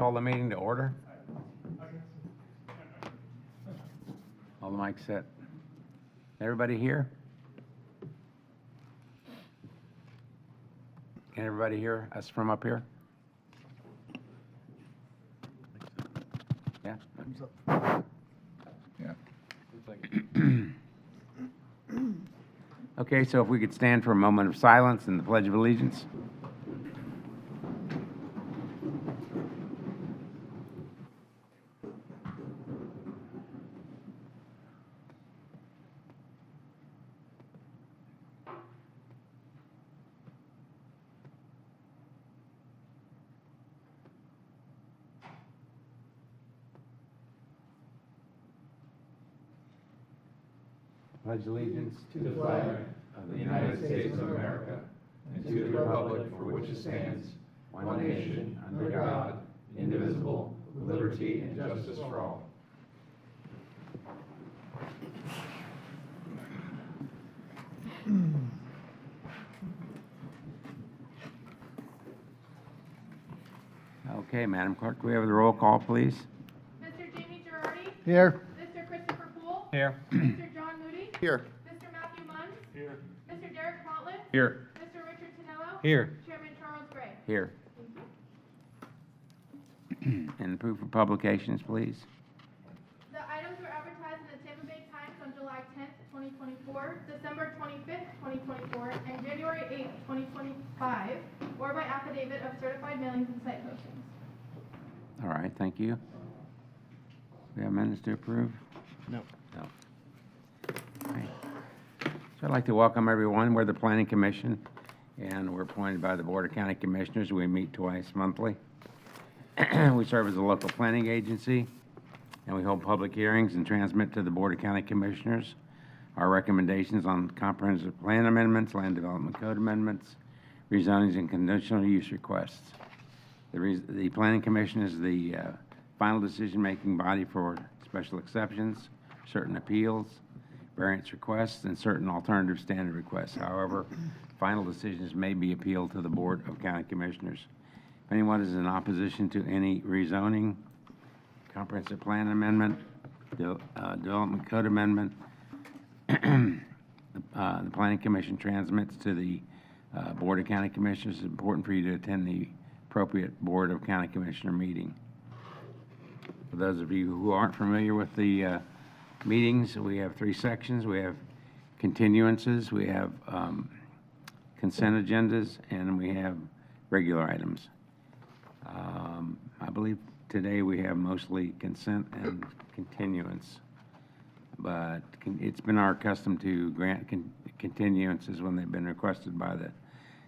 call the meeting to order. All the mics set. Everybody here? Can everybody hear us from up here? Yeah? Okay, so if we could stand for a moment of silence and the Pledge of Allegiance. Pledge allegiance to the flag of the United States of America and to the republic for which it stands, one nation, under God, indivisible, with liberty and justice for all. Okay, Madam Clerk, can we have the roll call, please? Mr. Jamie Girardi? Here. Mr. Christopher Poole? Here. Mr. John Moody? Here. Mr. Matthew Munn? Here. Mr. Derek Motley? Here. Mr. Richard Tinello? Here. Chairman Charles Gray? Here. And proof of publications, please. The items were advertised in the Tampa Bay Times on July 10th, 2024, December 25th, 2024, and January 8th, 2025, or by affidavit of certified mailings and site postings. All right, thank you. We have minutes to approve? No. No. Okay. So I'd like to welcome everyone. We're the Planning Commission, and we're appointed by the Board of County Commissioners. We meet twice monthly. We serve as a local planning agency, and we hold public hearings and transmit to the Board of County Commissioners our recommendations on comprehensive plan amendments, land development code amendments, rezonings, and conditional use requests. The Planning Commission is the final decision-making body for special exceptions, certain appeals, variance requests, and certain alternative standard requests. However, final decisions may be appealed to the Board of County Commissioners. If anyone is in opposition to any rezoning, comprehensive plan amendment, development code amendment, the Planning Commission transmits to the Board of County Commissioners. It's important for you to attend the appropriate Board of County Commissioner meeting. For those of you who aren't familiar with the meetings, we have three sections. We have continuances, we have consent agendas, and we have regular items. I believe today we have mostly consent and continuance, but it's been our custom to grant continuances when they've been requested by the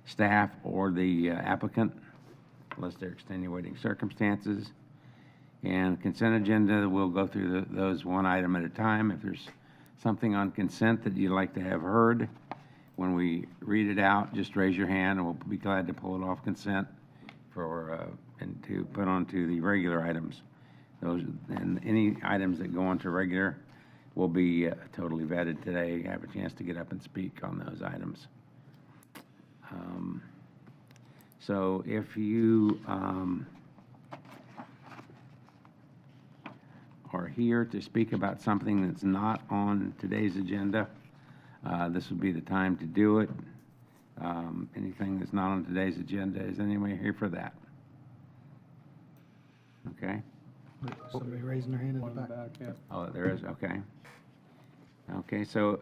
staff or the applicant, unless they're extenuating circumstances. And consent agenda, we'll go through those one item at a time. If there's something on consent that you'd like to have heard, when we read it out, just raise your hand and we'll be glad to pull it off consent for and to put onto the regular items. Those and any items that go onto regular will be totally vetted today. Have a chance to get up and speak on those items. So if you are here to speak about something that's not on today's agenda, this would be the time to do it. Anything that's not on today's agenda, is anyone here for that? Okay. Somebody raising their hand in the back. Oh, there is, okay. Okay, so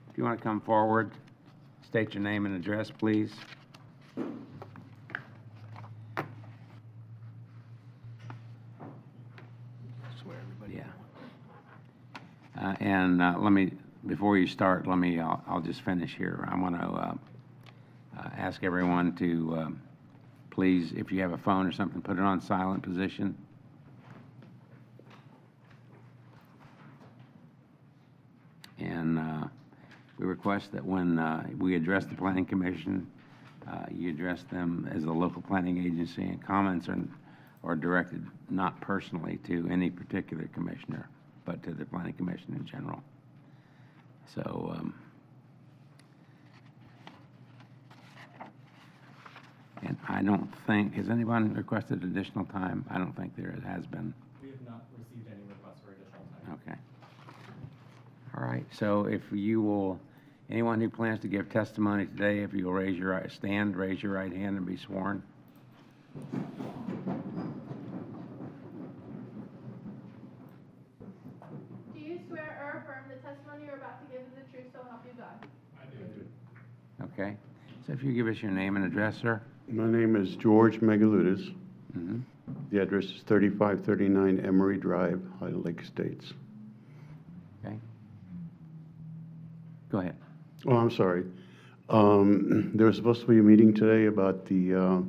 if you want to come forward, state your name and address, please. Swear everybody. Yeah. And let me, before you start, I'll just finish here. I want to ask everyone to please, if you have a phone or something, put it on silent position. And we request that when we address the Planning Commission, you address them as a local planning agency, and comments are directed not personally to any particular commissioner, but to the Planning Commission in general. So, And I don't think, has anyone requested additional time? I don't think there has been. We have not received any requests for additional time. Okay. All right, so if you will, anyone who plans to give testimony today, if you will raise your, raise your right hand and be sworn. Do you swear or affirm the testimony you're about to give is the truth, so help you God? Okay, so if you give us your name and address, sir. My name is George Megaludis. Mm-hmm. The address is 3539 Emery Drive, Highland Lake Estates. Okay. Go ahead. Oh, I'm sorry. There was supposed to be a meeting today about the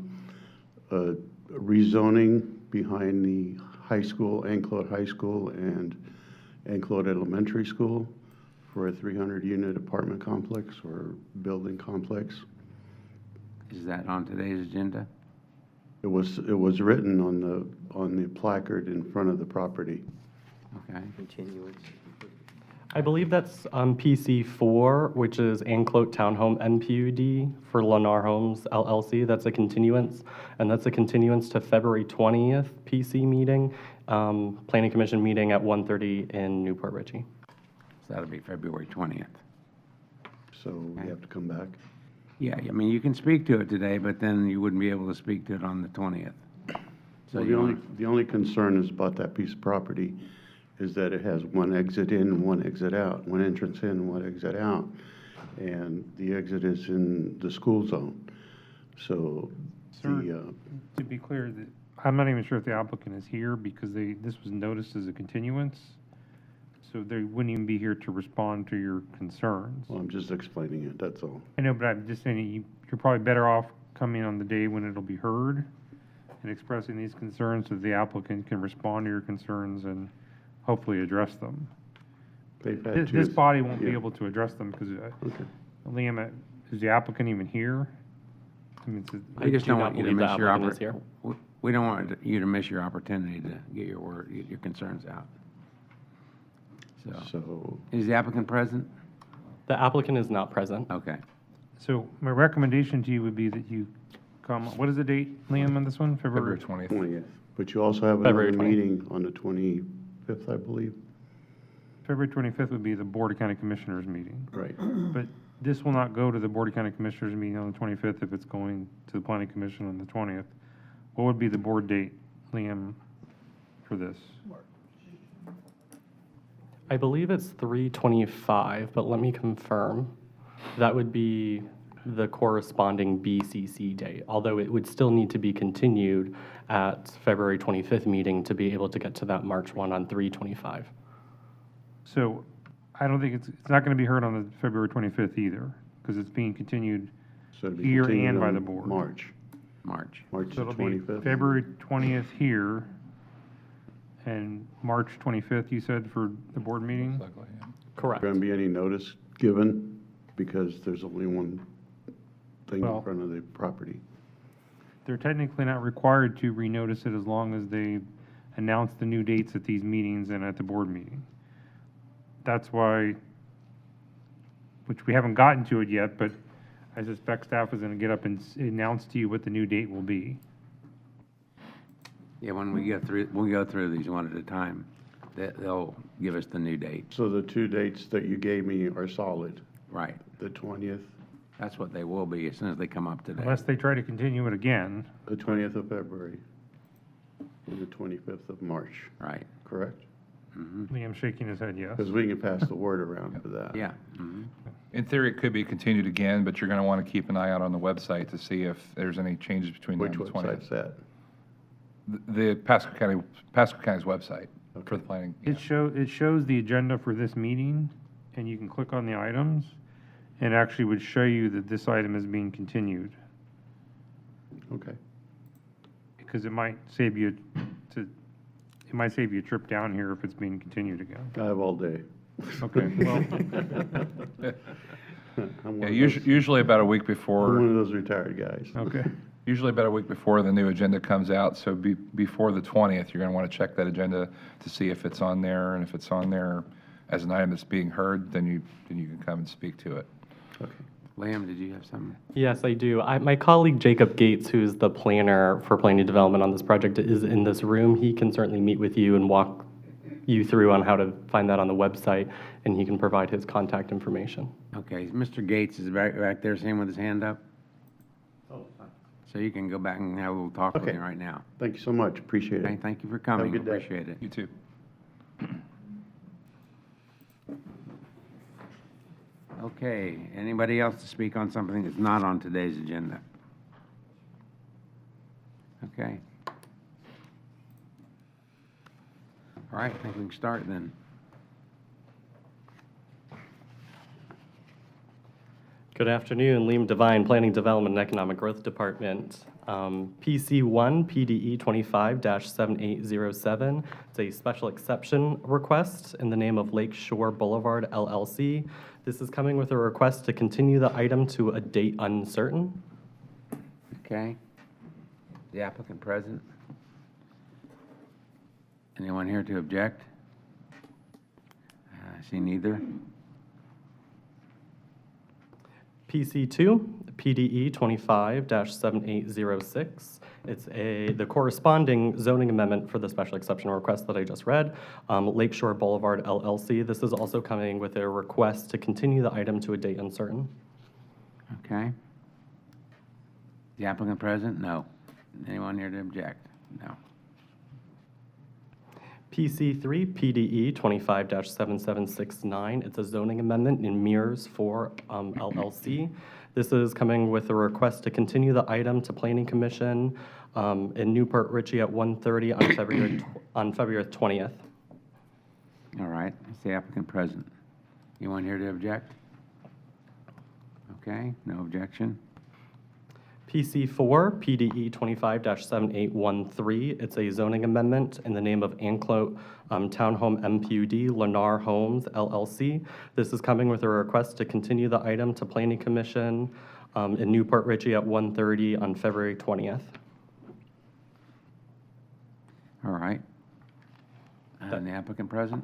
rezoning behind the high school, Anclote High School and Anclote Elementary School for a 300-unit apartment complex or building complex. Is that on today's agenda? It was written on the placard in front of the property. Okay. I believe that's PC4, which is Anclote Townhome NPUD for Lennar Homes LLC. That's a continuance, and that's a continuance to February 20th PC meeting, Planning Commission meeting at 1:30 in Newport Richey. So that'll be February 20th. So we have to come back. Yeah, I mean, you can speak to it today, but then you wouldn't be able to speak to it on the 20th. So Well, you the only concern is about that piece of property is that it has one exit in and one exit out, one entrance in and one exit out. And the exit is in the school zone. So Sir, to be clear, I'm not even sure if the applicant is here because this was noticed as a continuance. So they wouldn't even be here to respond to your concerns. well, I'm just explaining it, that's all. I know, but I'm just saying you're probably better off coming on the day when it'll be heard and expressing these concerns so the applicant can respond to your concerns and hopefully address them. They've had This body won't be yeah. able to address them because, Okay. Liam, is the applicant even here? I mean, I just do don't not want you to believe the miss your applicant is here. we don't want you to miss your opportunity to get your concerns out. So, So, is the applicant present? The applicant is not present. Okay. So my recommendation to you would be that you come, what is the date, Liam, on this one? February 20th. 20th. But you also have February another 20th. meeting on the 25th, I believe. February 25th would be the Board of County Commissioners meeting. Right. But this will not go to the Board of County Commissioners meeting on the 25th if it's going to the Planning Commission on the 20th. What would be the board date, Liam, for this? I believe it's 3/25, but let me confirm. That would be the corresponding BCC date, although it would still need to be continued at February 25th meeting to be able to get to that March 1 on 3/25. So I don't think it's not going to be heard on the February 25th either, because it's being continued. So it'd be Here continued and by on the board. March So the it'll be 25th. February 20th here and March 25th, you said, for the board meeting? Correct. Going to be any notice given because there's only one thing in Well- front of the property. They're technically not required to renotice it as long as they announce the new dates at these meetings and at the board meeting. That's why, which we haven't gotten to it yet, but I suspect staff is gonna get up and announce to you what the new date will be. Yeah, when we go through these one at a time, they'll give us the new date. So the two dates that you gave me are solid, Right. the 20th, That's what they will be as soon as they come up today. Unless they try to continue it again. the 20th of February, and the 25th of March, Right. correct? Liam's shaking his head, yes. Because we can pass the word around for that. Yeah. Mhm. In theory, it could be continued again, but you're going to want to keep an eye out on the website to see if there's any changes between now Which and the website's 20th. that? The Pasco County's website for the planning. yeah. It shows the agenda for this meeting, and you can click on the items, and it actually would show you that this item is being continued, Okay. because it might save you a trip down here if it's being continued again. I have all day. Okay, well, I'm Yeah, one of those- usually about a week I'm one before, of those retired guys. okay. usually about a week before the new agenda comes out, so before the 20th, you're going to want to check that agenda to see if it's on there, and if it's on there as an item that's being heard, then you can come and speak to it. Okay. Liam, did you have something? Yes, I do. My colleague Jacob Gates, who's the planner for planning development on this project, is in this room. He can certainly meet with you and walk you through on how to find that on the website, and he can provide his contact information. Okay, Mr. Gates is back there, same with his hand up? So you can go back and have a little talk with Okay. him right now. Thank you so much, appreciate Okay, it. thank you for coming, good day. appreciate it. You too. Okay, anybody else to speak on something that's not on today's agenda? Okay. All right, I think we can start then. Good afternoon, Liam Devine, Planning Development and Economic Growth Department. PC1 PDE 25-7807. It's a special exception request in the name of Lake Shore Boulevard LLC. This is coming with a request to continue the item to a date uncertain. Okay. The applicant present? Anyone here to object? I see neither. PC2, PDE 25-7806. It's the corresponding zoning amendment for the special exception request that I just read, Lakeshore Boulevard LLC. This is also coming with a request to continue the item to a date uncertain. Okay. The applicant present? No. Anyone here to object? No. PC3, PDE 25-7769. It's a zoning amendment in Mears 4 LLC. This is coming with a request to continue the item to Planning Commission in Newport Richey at 1:30 on February 20th. All right, is the applicant present? Anyone here to object? Okay, no objection. PC4, PDE 25-7813. It's a zoning amendment in the name of Anclote Townhome MPUD, Lennar Homes LLC. This is coming with a request to continue the item to Planning Commission in Newport Richey at 1:30 on February 20th. All right. And the applicant present?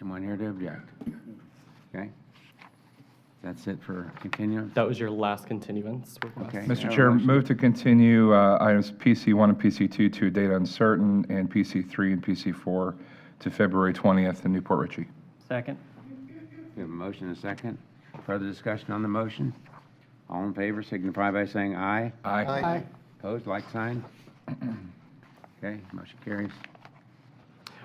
Anyone here to object? Okay. That's it for continuance? That was your last continuance request. Okay. Mr. Have a Chair, motion. move to continue items PC1 and PC2 to a date uncertain, and PC3 and PC4 to February 20th in Newport Richey. Second. We have a motion and a second. Further discussion on the motion? All in favor signify by saying aye. Aye. Opposed, like sign? Okay, motion carries.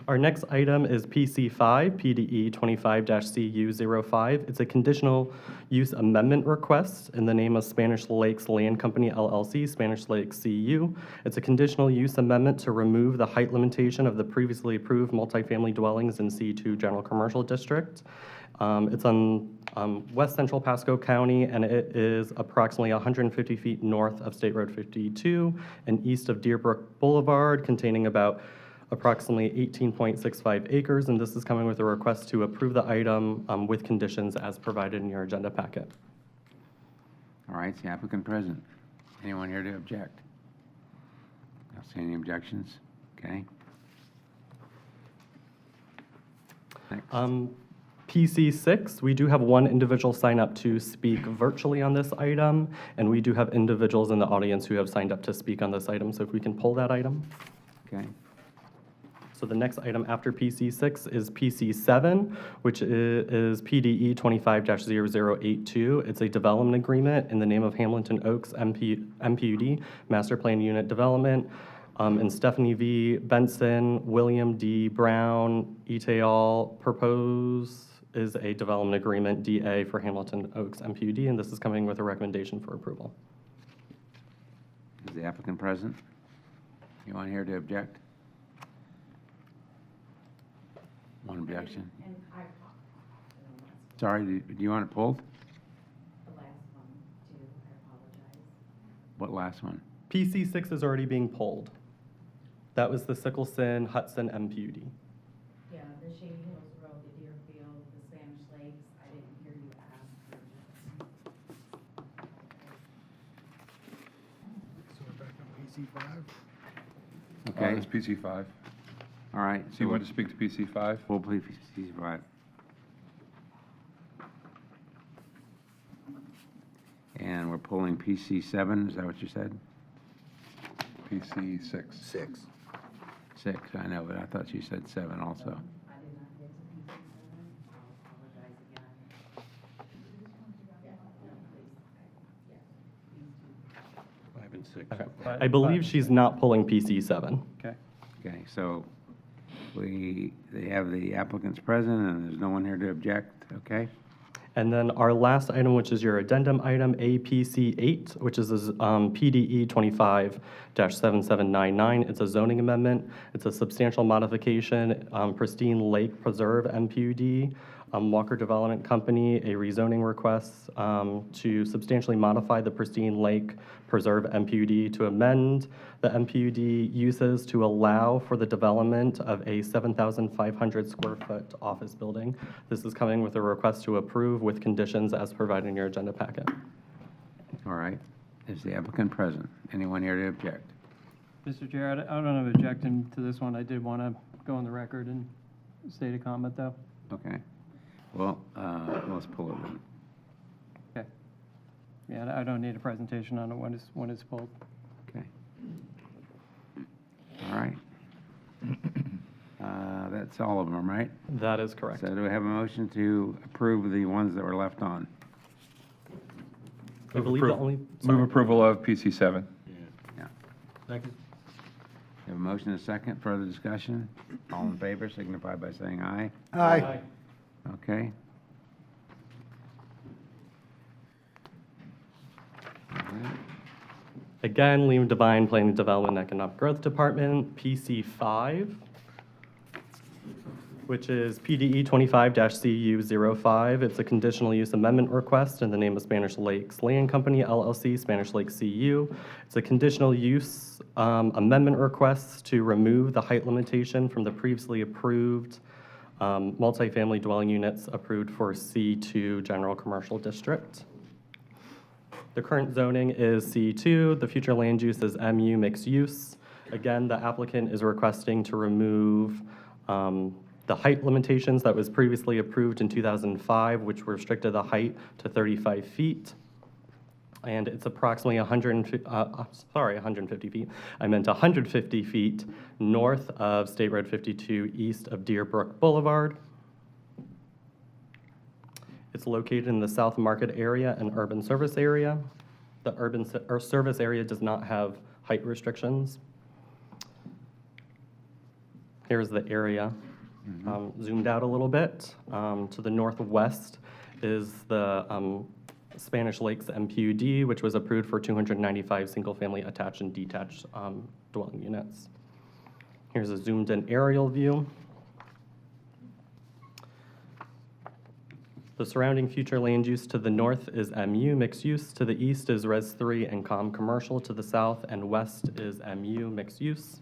Our next item is PC5, PDE 25-CU05. It's a conditional use amendment request in the name of Spanish Lakes Land Company LLC, Spanish Lakes CU. It's a conditional use amendment to remove the height limitation of the previously approved multifamily dwellings in C2 General Commercial District. It's on West Central Pasco County, and it is approximately 150 feet north of State Road 52 and east of Deerbrook Boulevard, containing about approximately 18.65 acres, and this is coming with a request to approve the item with conditions as provided in your agenda packet. All right, is the applicant present? Anyone here to object? Don't see any objections? Okay. Next. PC6, we do have one individual sign up to speak virtually on this item, and we do have individuals in the audience who have signed up to speak on this item, so if we can pull that item. Okay. So the next item after PC6 is PC7, which is PDE 25-0082. It's a development agreement in the name of Hamilton Oaks MPUD, Master Plan Unit Development, and Stephanie V. Benson, William D. Brown, et al. Propose is a development agreement, DA, for Hamilton Oaks MPUD, and this is coming with a recommendation for approval. Is the applicant present? Anyone here to object? One objection. And I, Sorry, do you want it pulled? the last one too, I apologize. What last one? PC6 is already being pulled. That was the Sickleson Hudson MPUD. Yeah, the Shady Hills Road, the Deerfield, the Spanish Lakes, I didn't hear you ask for this. So we're back on PC5. Okay, It's PC5. all right. So you want to speak to PC5? Full please, he's right. And we're pulling PC 7, is that what you said? PC 6. 6. 6, I know, but I thought you said 7 also. I did not get to PC 7. I'll apologize again. 5 and 6. Okay. I believe she's not pulling PC 7. Okay. Okay, so they have the applicants present, and there's no one here to object, okay? And then our last item, which is your addendum item, APC 8, which is PDE 25-7799. It's a zoning amendment. It's a substantial modification, Pristine Lake Preserve MPUD, Walker Development Company, a rezoning request to substantially modify the Pristine Lake Preserve MPUD to amend the MPUD uses to allow for the development of a 7,500 square foot office building. This is coming with a request to approve with conditions as provided in your agenda packet. All right. Is the applicant present? Anyone here to object? Mr. Chair, I don't have objection to this one. I did want to go on the record and state a comment, though. Okay. Well, let's pull it then. Okay. Yeah, I don't need a presentation on it when it's pulled. Okay. All right. That's all of them, right? That is correct. So do we have a motion to approve the ones that were left on? I believe the only. Move approval of PC 7. Yeah. Second. We have a motion and a second. Further discussion? All in favor signify by saying aye. Aye. Okay. All right. Again, Liam Devine, Planning Development and Economic Growth Department, PC 5, which is PDE 25-CU05. It's a conditional use amendment request in the name of Spanish Lakes Land Company, LLC, Spanish Lake CU. It's a conditional use amendment request to remove the height limitation from the previously approved multifamily dwelling units approved for C2 General Commercial District. The current zoning is C2. The future land use is MU mixed use. Again, the applicant is requesting to remove the height limitations that was previously approved in 2005, which restricted the height to 35 feet. And it's approximately 150 feet. I meant 150 feet north of State Road 52, east of Deerbrook Boulevard. It's located in the South Market area and urban service area. The service area does not have height restrictions. Here's the area. Zoomed out a little bit. To the northwest is the Spanish Lakes MPUD, which was approved for 295 single-family attached and detached dwelling units. Here's a zoomed-in aerial view. The surrounding future land use to the north is MU mixed use. To the east is Res 3 and Com Commercial. To the south and west is MU mixed use.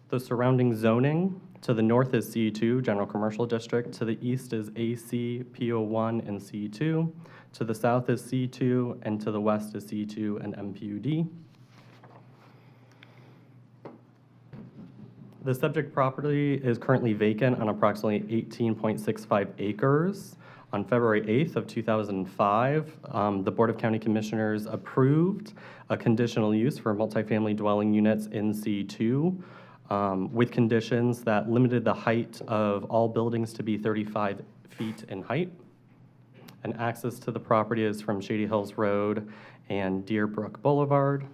The surrounding zoning to the north is C2, General Commercial District. To the east is AC, PO1, and C2. To the south is C2, and to the west is C2 and MPUD. The subject property is currently vacant on approximately 18.65 acres. On February 8th of 2005, the Board of County Commissioners approved a conditional use for multifamily dwelling units in C2 with conditions that limited the height of all buildings to be 35 feet in height. And access to the property is from Shady Hills Road and Deerbrook Boulevard.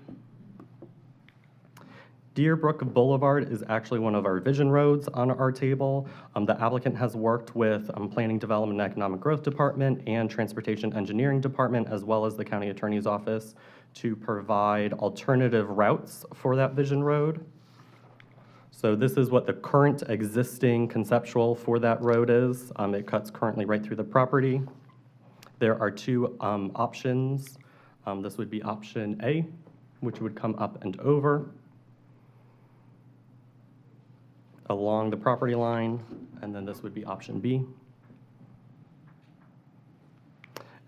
Deerbrook Boulevard is actually one of our vision roads on our table. The applicant has worked with Planning Development and Economic Growth Department and Transportation Engineering Department, as well as the County Attorney's Office, to provide alternative routes for that vision road. So this is what the current existing conceptual for that road is. It cuts currently right through the property. There are two options. This would be option A, which would come up and over along the property line, and then this would be option B.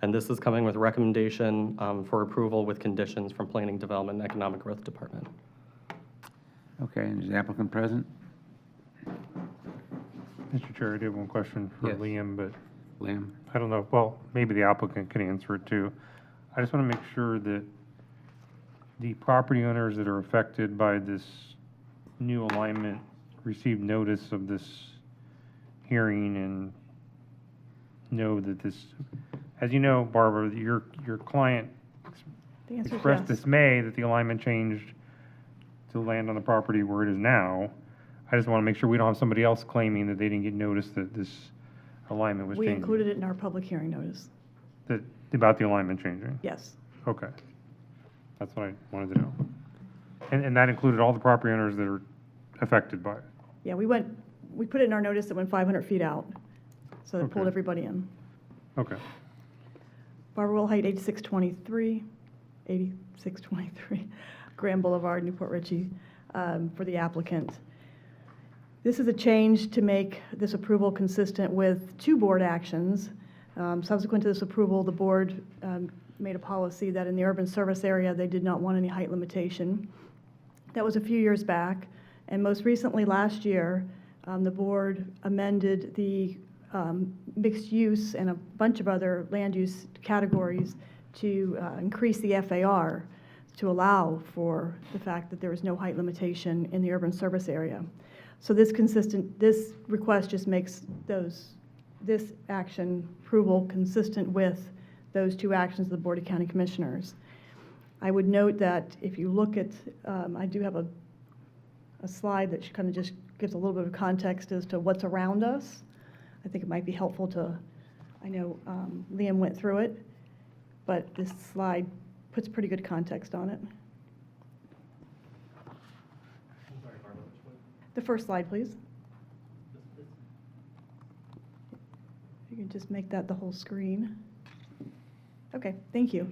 And this is coming with recommendation for approval with conditions from Planning Development and Economic Growth Department. Okay, and is the applicant present? Mr. Chair, I did have one question for Yes. Liam, but Liam? I don't know, well, maybe the applicant can answer it too. I just want to make sure that the property owners that are affected by this new alignment received notice of this hearing and know that this, as you know, Barbara, your client The answer is expressed yes. dismay that the alignment changed to land on the property where it is now. I just want to make sure we don't have somebody else claiming that they didn't get notice that this alignment was We changing. included it in our public hearing notice. That, about the alignment changing? Yes. Okay. That's what I wanted to know. And that included all the property owners that are affected by it? Yeah, we put it in our notice that went 500 feet out. So it pulled Okay. everybody in. Okay. Barbara Will Height, 8623 Grand Boulevard, Newport Richey, for the applicant. This is a change to make this approval consistent with two board actions. Subsequent to this approval, the board made a policy that in the urban service area, they did not want any height limitation. That was a few years back. And most recently, last year, the board amended the mixed use and a bunch of other land use categories to increase the FAR to allow for the fact that there is no height limitation in the urban service area. So this request just makes this action approval consistent with those two actions of the Board of County Commissioners. I would note that if you look at, I do have a slide that kind of just gives a little bit of context as to what's around us. I think it might be helpful to, I know Liam went through it, but this slide puts pretty good context on it. The first slide, please. You can just make that the whole screen. Okay, thank you.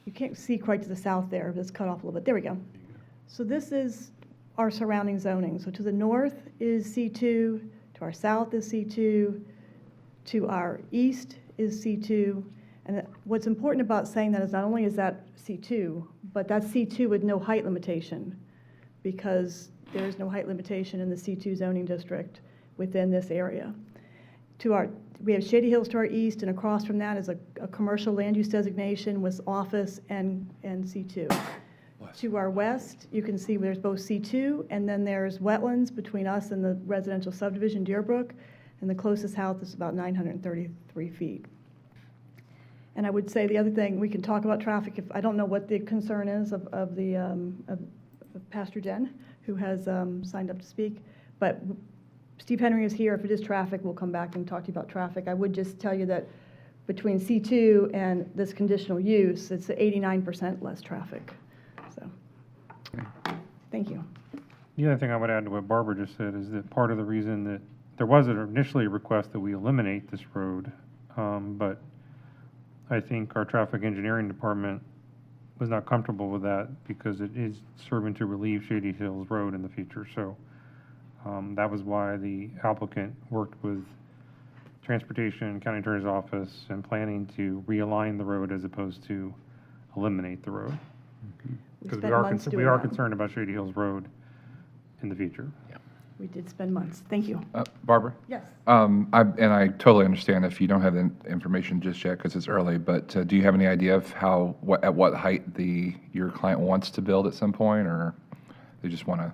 You can't see quite to the south there. It's cut off a little bit. There we go. So this is our surrounding zoning. So to the north is C2, to our south is C2, to our east is C2. And what's important about saying that is not only is that C2, but that's C2 with no height limitation, because there is no height limitation in the C2 zoning district within this area. We have Shady Hills to our east, and across from that is a commercial land use designation with office and C2. To our west, you can see there's both C2, and then there's wetlands between us and the residential subdivision Deerbrook, and the closest house is about 933 feet. And I would say the other thing, we can talk about traffic. If I don't know what the concern is of Pastor Jen, who has signed up to speak, but Steve Henry is here. If it is traffic, we'll come back and talk to you about traffic. I would just tell you that between C2 and this conditional use, it's 89% less traffic. So, thank you. The other thing I would add to what Barbara just said is that part of the reason that there was initially a request that we eliminate this road, but I think our traffic engineering department was not comfortable with that because it is serving to relieve Shady Hills Road in the future. So that was why the applicant worked with Transportation, County Attorney's Office, and planning to realign the road as opposed to eliminate the road. Because we are concerned about Shady Hills Road in the future. We did spend months. Thank you. Barbara? Yes. I totally understand if you don't have the information just yet because it's early, but do you have any idea of at what height your client wants to build at some point, or they just want to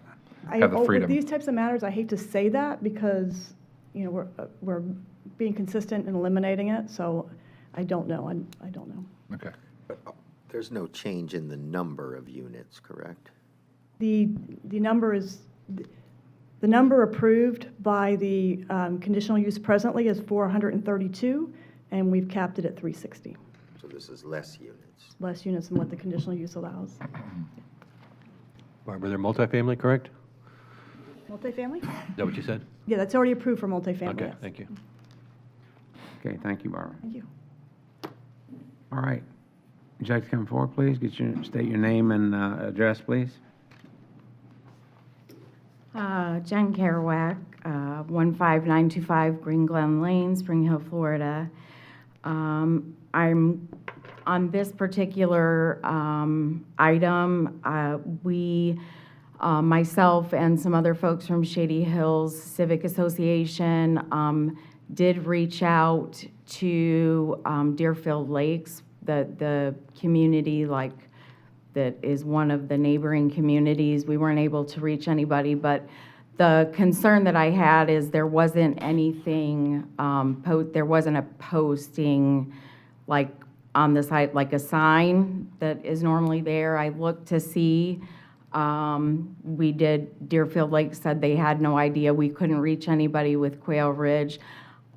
have the freedom? With these types of matters, I hate to say that because, you know, we're being consistent and eliminating it, so I don't know. I don't know. Okay. There's no change in the number of units, correct? The number is... The number approved by the conditional use presently is 432, and we've capped it at 360. So this is less units. Less units than what the conditional use allows. Barbara, they're multifamily, correct? Multifamily? Is that what you said? Yeah, that's already approved for multifamily. Okay, yes. thank you. Okay, thank you, Barbara. Thank you. All right. Would you like to come forward, please? State your name and address, please. Jen Kerouac, 15925 Green Glen Lane, Spring Hill, Florida. I'm on this particular item. Myself and some other folks from Shady Hills Civic Association did reach out to Deerfield Lakes, the community like that is one of the neighboring communities. We weren't able to reach anybody, but the concern that I had is there wasn't anything, there wasn't a posting like on the site, like a sign that is normally there. I looked to see. Deerfield Lake said they had no idea. We couldn't reach anybody with Quail Ridge.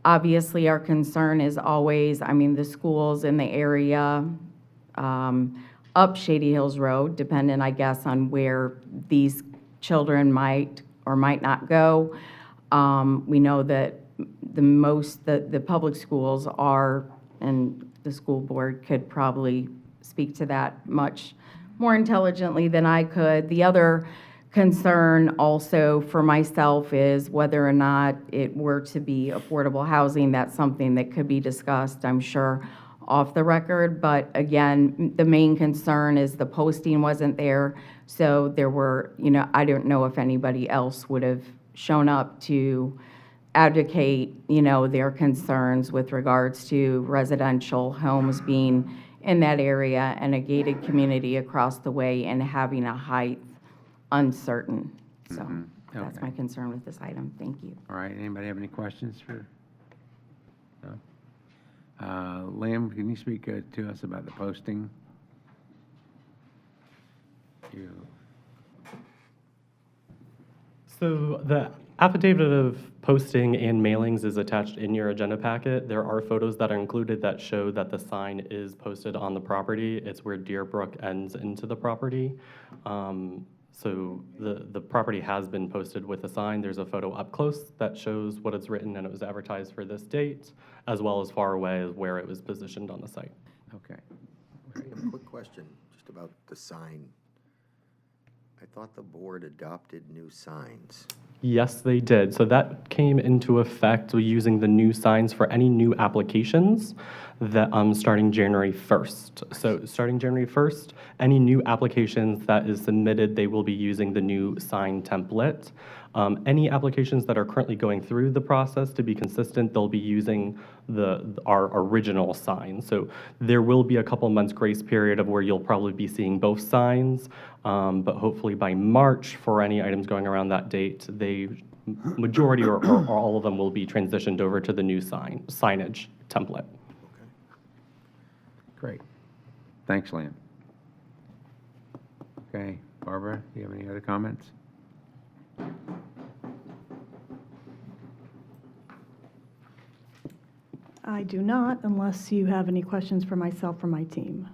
Obviously, our concern is always, I mean, the schools in the area, up Shady Hills Road, depending, I guess, on where these children might or might not go. We know that the public schools are, and the school board could probably speak to that much more intelligently than I could. The other concern also for myself is whether or not it were to be affordable housing. That's something that could be discussed, I'm sure, off the record. But again, the main concern is the posting wasn't there. So there were, I don't know if anybody else would have shown up to advocate, their concerns with regards to residential homes being in that area and a gated community across the way and having a height uncertain. So that's Okay. my concern with this item. Thank you. All right, anybody have any questions for? No? Liam, can you speak to us about the posting? So the affidavit of posting and mailings is attached in your agenda packet. There are photos that are included that show that the sign is posted on the property. It's where Deer Brook ends into the property. So the property has been posted with a sign. There's a photo up close that shows what it's written, and it was advertised for this date, as well as far away as where it was positioned on the site. Okay. Quick question, just about the sign. I thought the board adopted new signs. Yes, they did. So that came into effect using the new signs for any new applications that starting January 1st. So starting January 1st, any new applications that is submitted, they will be using the new sign template. Any applications that are currently going through the process, to be consistent, they'll be using our original sign. So there will be a couple months grace period of where you'll probably be seeing both signs, but hopefully by March, for any items going around that date, majority or all of them will be transitioned over to the new signage template. Great. Thanks, Liam. Okay, Barbara, do you have any other comments? I do not, unless you have any questions for myself or my team.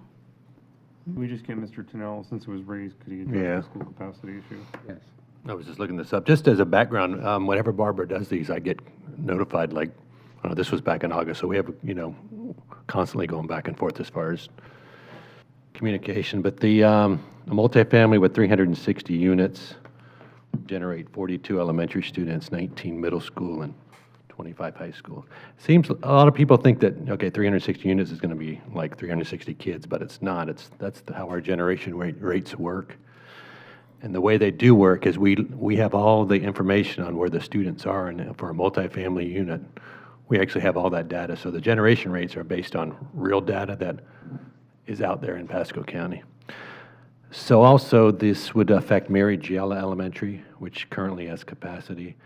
Can we just get Mr. Tennell, since it was raised, could he Yeah. address the school capacity issue? Yes. I was just looking this up. Just as a background, whenever Barbara does these, I get notified, like, this was back in August, so we have, constantly going back and forth as far as communication. But the multifamily with 360 units generate 42 elementary students, 19 middle school, and 25 high school. Seems a lot of people think that, okay, 360 units is going to be like 360 kids, but it's not. That's how our generation rates work. And the way they do work is we have all the information on where the students are, and for a multifamily unit, we actually have all that data. So the generation rates are based on real data that is out there in Pasco County. So also this would affect Mary Giella Elementary, which currently has capacity,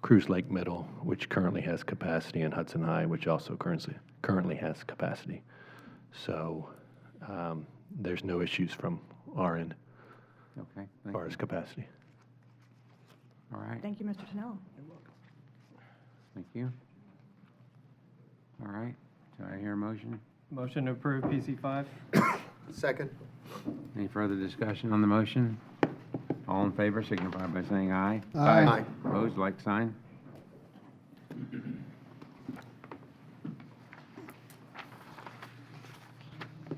Cruz Lake Middle, which currently has capacity, and Hudson High, which also currently has capacity. So there's no issues from our end Okay. as far as capacity. All right. Thank you, Mr. Tennell. Thank you. All right. Do I hear a motion? Motion to approve PC5? Second? Any further discussion on the motion? All in favor signify by saying aye. Aye. Opposed, like sign.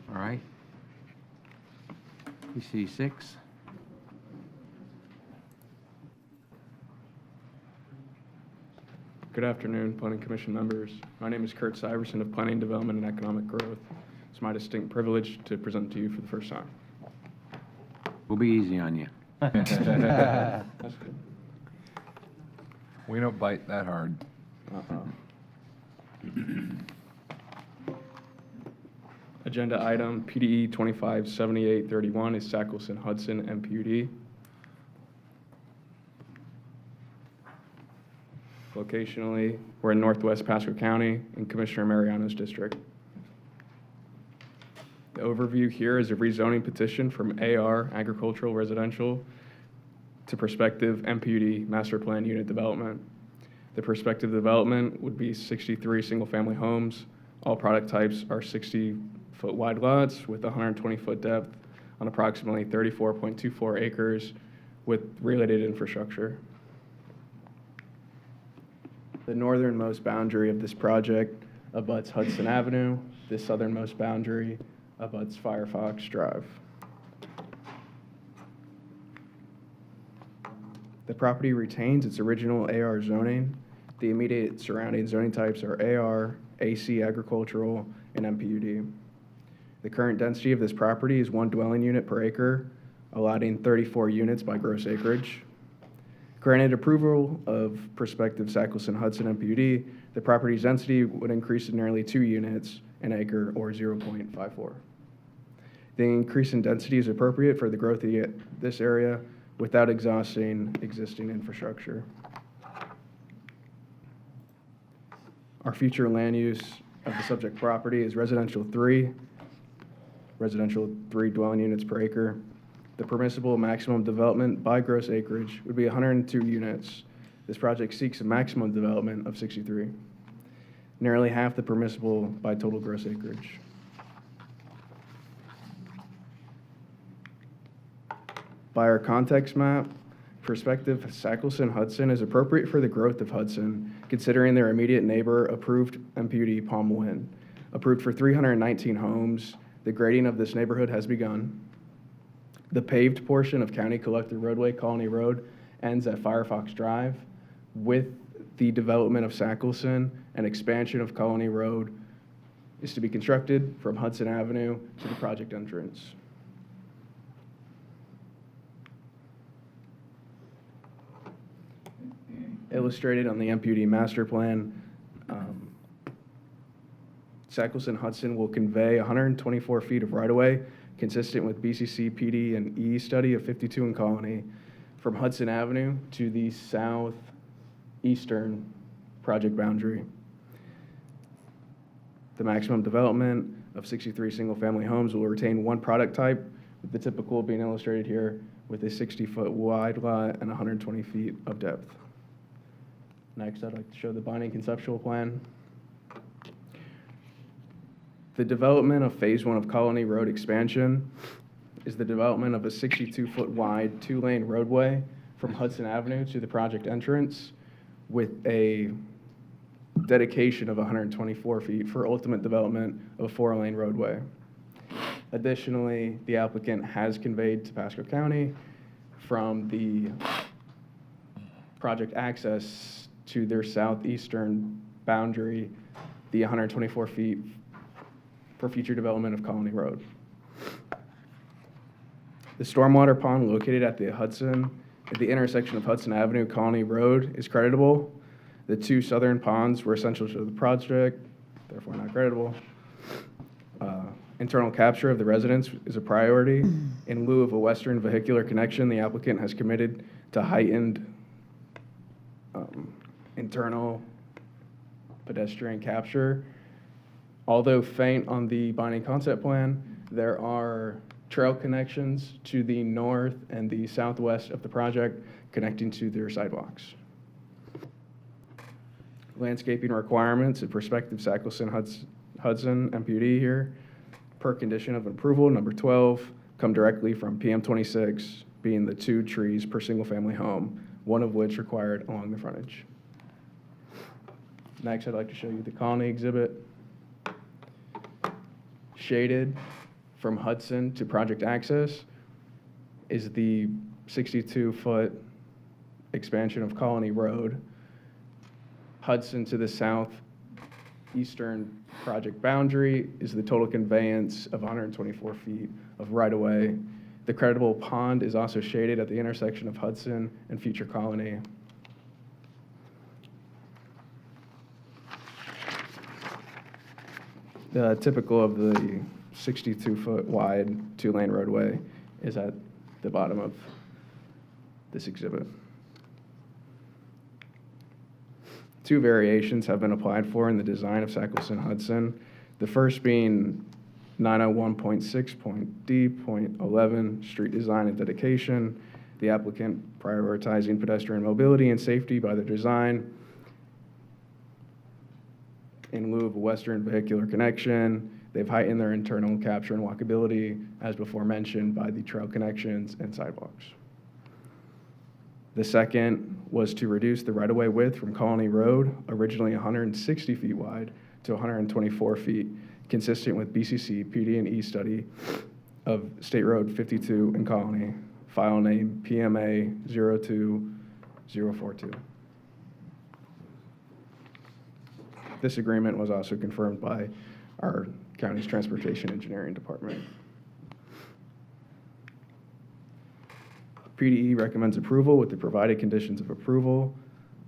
All right. PC 6. Good afternoon, Planning Commission members. My name is Kurt Syverson of Planning Development and Economic Growth. It's my distinct privilege to present to you for the first time. We'll be easy on you. That's good. We don't bite that hard. Agenda item PDE 257831 is Sackleson Hudson MPUD. Locationally, we're in northwest Pasco County in Commissioner Mariano's district. The overview here is a rezoning petition from AR, agricultural residential, to prospective MPUD, master plan unit development. The prospective development would be 63 single-family homes. All product types are 60-foot wide lots with 120-foot depth on approximately 34.24 acres with related infrastructure. The northernmost boundary of this project abuts Hudson Avenue. The southernmost boundary abuts Firefox Drive. The property retains its original AR zoning. The immediate surrounding zoning types are AR, AC agricultural, and MPUD. The current density of this property is 1 dwelling unit per acre, allotting 34 units by gross acreage. Granted approval of prospective Sackleson Hudson MPUD, the property's density would increase to nearly 2 units an acre, or 0.54. The increase in density is appropriate for the growth of this area without exhausting existing infrastructure. Our future land use of the subject property is residential 3 dwelling units per acre. The permissible maximum development by gross acreage would be 102 units. This project seeks a maximum development of 63, nearly half the permissible by total gross acreage. By our context map, prospective Sackleson Hudson is appropriate for the growth of Hudson, considering their immediate neighbor approved MPUD Palm Wind. Approved for 319 homes, the grading of this neighborhood has begun. The paved portion of County Collector Roadway, Colony Road, ends at Firefox Drive. With the development of Sackleson, an expansion of Colony Road is to be constructed from Hudson Avenue to the project entrance. Illustrated on the MPUD master plan, Sackleson Hudson will convey 124 feet of right-of-way consistent with BCC PD and E study of 52 and Colony from Hudson Avenue to the southeastern project boundary. The maximum development of 63 single-family homes will retain 1 product type, with the typical being illustrated here with a 60-foot wide lot and 120 feet of depth. Next, I'd like to show the binding conceptual plan. The development of Phase 1 of Colony Road expansion is the development of a 62-foot wide 2-lane roadway from Hudson Avenue to the project entrance with a dedication of 124 feet for ultimate development of a 4-lane roadway. Additionally, the applicant has conveyed to Pasco County from the project access to their southeastern boundary the 124 feet for future development of Colony Road. The stormwater pond located at the intersection of Hudson Avenue, Colony Road is creditable. The 2 southern ponds were essential to the project, therefore not creditable. Internal capture of the residents is a priority. In lieu of a western vehicular connection, the applicant has committed to heightened internal pedestrian capture. Although faint on the binding concept plan, there are trail connections to the north and the southwest of the project connecting to their sidewalks. Landscaping requirements and prospective Sackleson Hudson MPUD here, per condition of approval, number 12, come directly from PM 26, being the 2 trees per single-family home, one of which required along the frontage. Next, I'd like to show you the Colony exhibit. Shaded from Hudson to project access is the 62-foot expansion of Colony Road. Hudson to the southeastern project boundary is the total conveyance of 124 feet of right-of-way. The creditable pond is also shaded at the intersection of Hudson and future Colony. Typical of the 62-foot wide 2-lane roadway is at the bottom of this exhibit. 2 variations have been applied for in the design of Sackleson-Hudson. The first being 901.6.D.11, street design and dedication. The applicant prioritizing pedestrian mobility and safety by their design in lieu of a western vehicular connection. They've heightened their internal capture and walkability, as before mentioned, by the trail connections and sidewalks. The second was to reduce the right-of-way width from Colony Road, originally 160 feet wide, to 124 feet, consistent with BCC PD&E study of State Road 52 in Colony, file name PMA 02042. This agreement was also confirmed by our county's Transportation Engineering Department. PDE recommends approval with the provided conditions of approval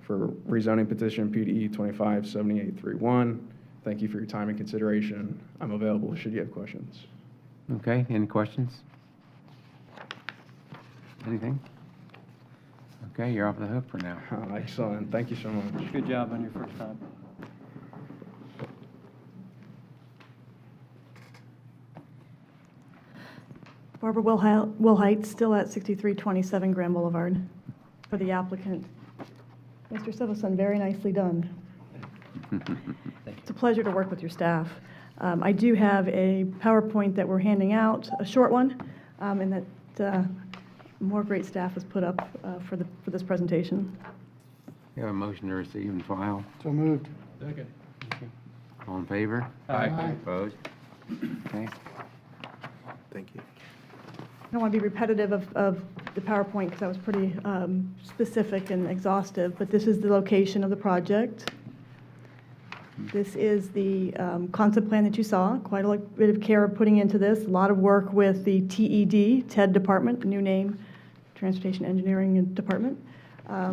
for rezoning petition PDE 257831. Thank you for your time and consideration. I'm available should you have questions. Okay, any questions? Anything? Okay, you're off the hook for now. Excellent. Thank you so much. Good job on your first time. Barbara Wilhite, still at 6327 Grand Boulevard, for the applicant. Mr. Sivelson, very nicely done. It's a pleasure to work with your staff. I do have a PowerPoint that we're handing out, a short one, and that more great staff has put up for this presentation. You have a motion to receive and file. So moved. Second. All in favor? Aye. Opposed? Okay. Thank you. I don't want to be repetitive of the PowerPoint because that was pretty specific and exhaustive, but this is the location of the project. This is the concept plan that you saw, quite a bit of care putting into this, a lot of work with the TED department, new name, Transportation Engineering Department,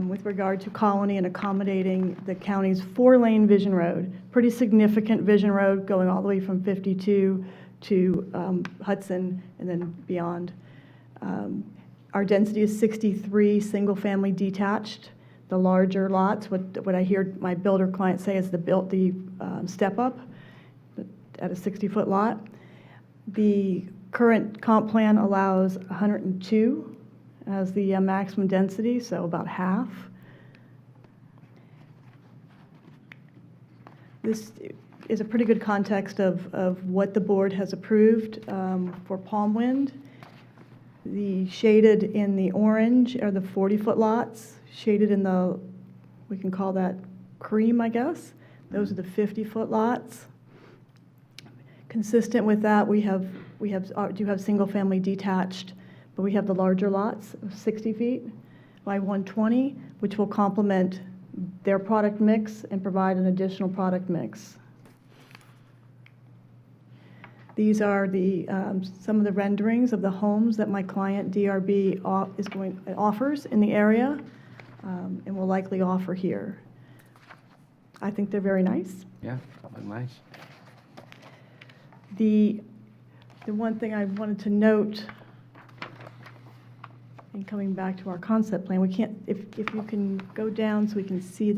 with regard to Colony and accommodating the county's 4-lane Vision Road, pretty significant Vision Road going all the way from 52 to Hudson and then beyond. Our density is 63 single-family detached. The larger lots, what I hear my builder clients say is the step-up at a 60-foot lot. The current comp plan allows 102 as the maximum density, so about half. This is a pretty good context of what the board has approved for Palm Wind. The shaded in the orange are the 40-foot lots. Shaded in the, we can call that cream, I guess. Those are the 50-foot lots. Consistent with that, we do have single-family detached, but we have the larger lots of 60 feet by 120, which will complement their product mix and provide an additional product mix. These are the some of the renderings of the homes that my client DRB offers in the area and will likely offer here. I think they're very nice. Yeah, look nice. The one thing I wanted to note, and coming back to our concept plan, we can't, if you can go down so we can see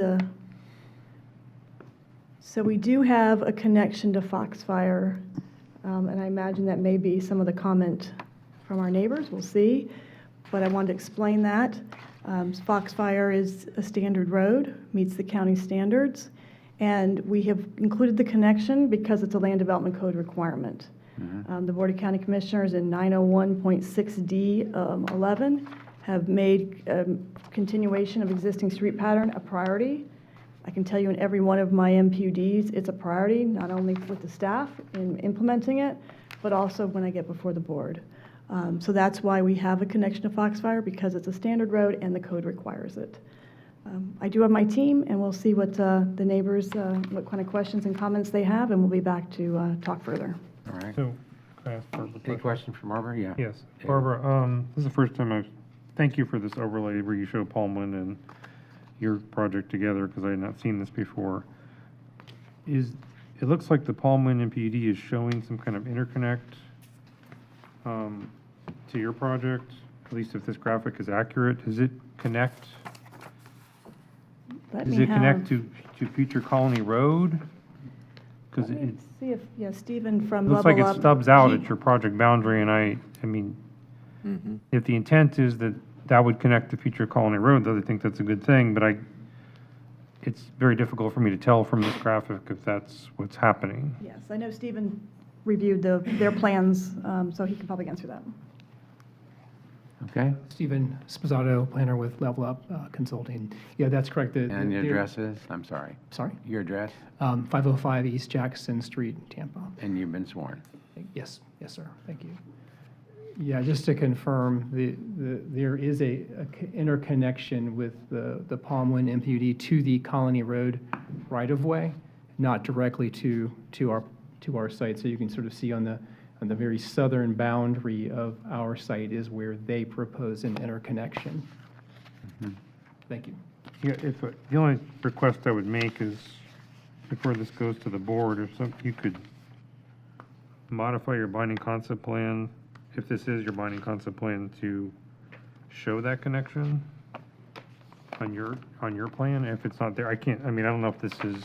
so we do have a connection to Foxfire, and I imagine that may be some of the comment from our neighbors, we'll see, but I wanted to explain that. Foxfire is a standard road, meets the county standards, and we have included the connection because it's a land development code requirement. The Board of County Commissioners in 901.6D11 have made continuation of existing street pattern a priority. I can tell you in every one of my MPUDs, it's a priority, not only with the staff in implementing it, but also when I get before the board. So that's why we have a connection to Foxfire, because it's a standard road and the code requires it. I do have my team, and we'll see what the neighbors, what kind of questions and comments they have, and we'll be back to talk further. All right. So, can I ask Barbara a Any question? question for Barbara? Yeah. Yes. Barbara, this is the first time thank you for this overlay where you show Palm Wind and your project together, because I had not seen this before. Is it looks like the Palmwin MPUD is showing some kind of interconnect to your project, at least if this graphic is accurate. Does it connect? Let Does me it connect have- to Future Colony Road? Because Let me it see if, yeah, Stephen from looks Level like Up. it stubs out at your project boundary, and I mean, if the intent is that that would connect to Future Colony Road, though I think that's a good thing, but it's very difficult for me to tell from this graphic if that's what's happening. Yes, I know Stephen reviewed their plans, so he can probably answer that. Okay, Stephen Sposato, planner with Level Up Consulting. Yeah, that's correct. and your address is, I'm sorry, Sorry? your address, 505 East Jackson Street, Tampa. and you've been sworn. Yes, yes, sir. Thank you. Yeah, just to confirm, there is a interconnection with the Palmwin MPUD to the Colony Road right-of-way, not directly to our site. So you can sort of see on the very southern boundary of our site is where they propose an interconnection. Thank you. Yeah, the only request I would make is, before this goes to the board, if you could modify your binding concept plan, if this is your binding concept plan, to show that connection on your plan. If it's not there, I don't know if this is,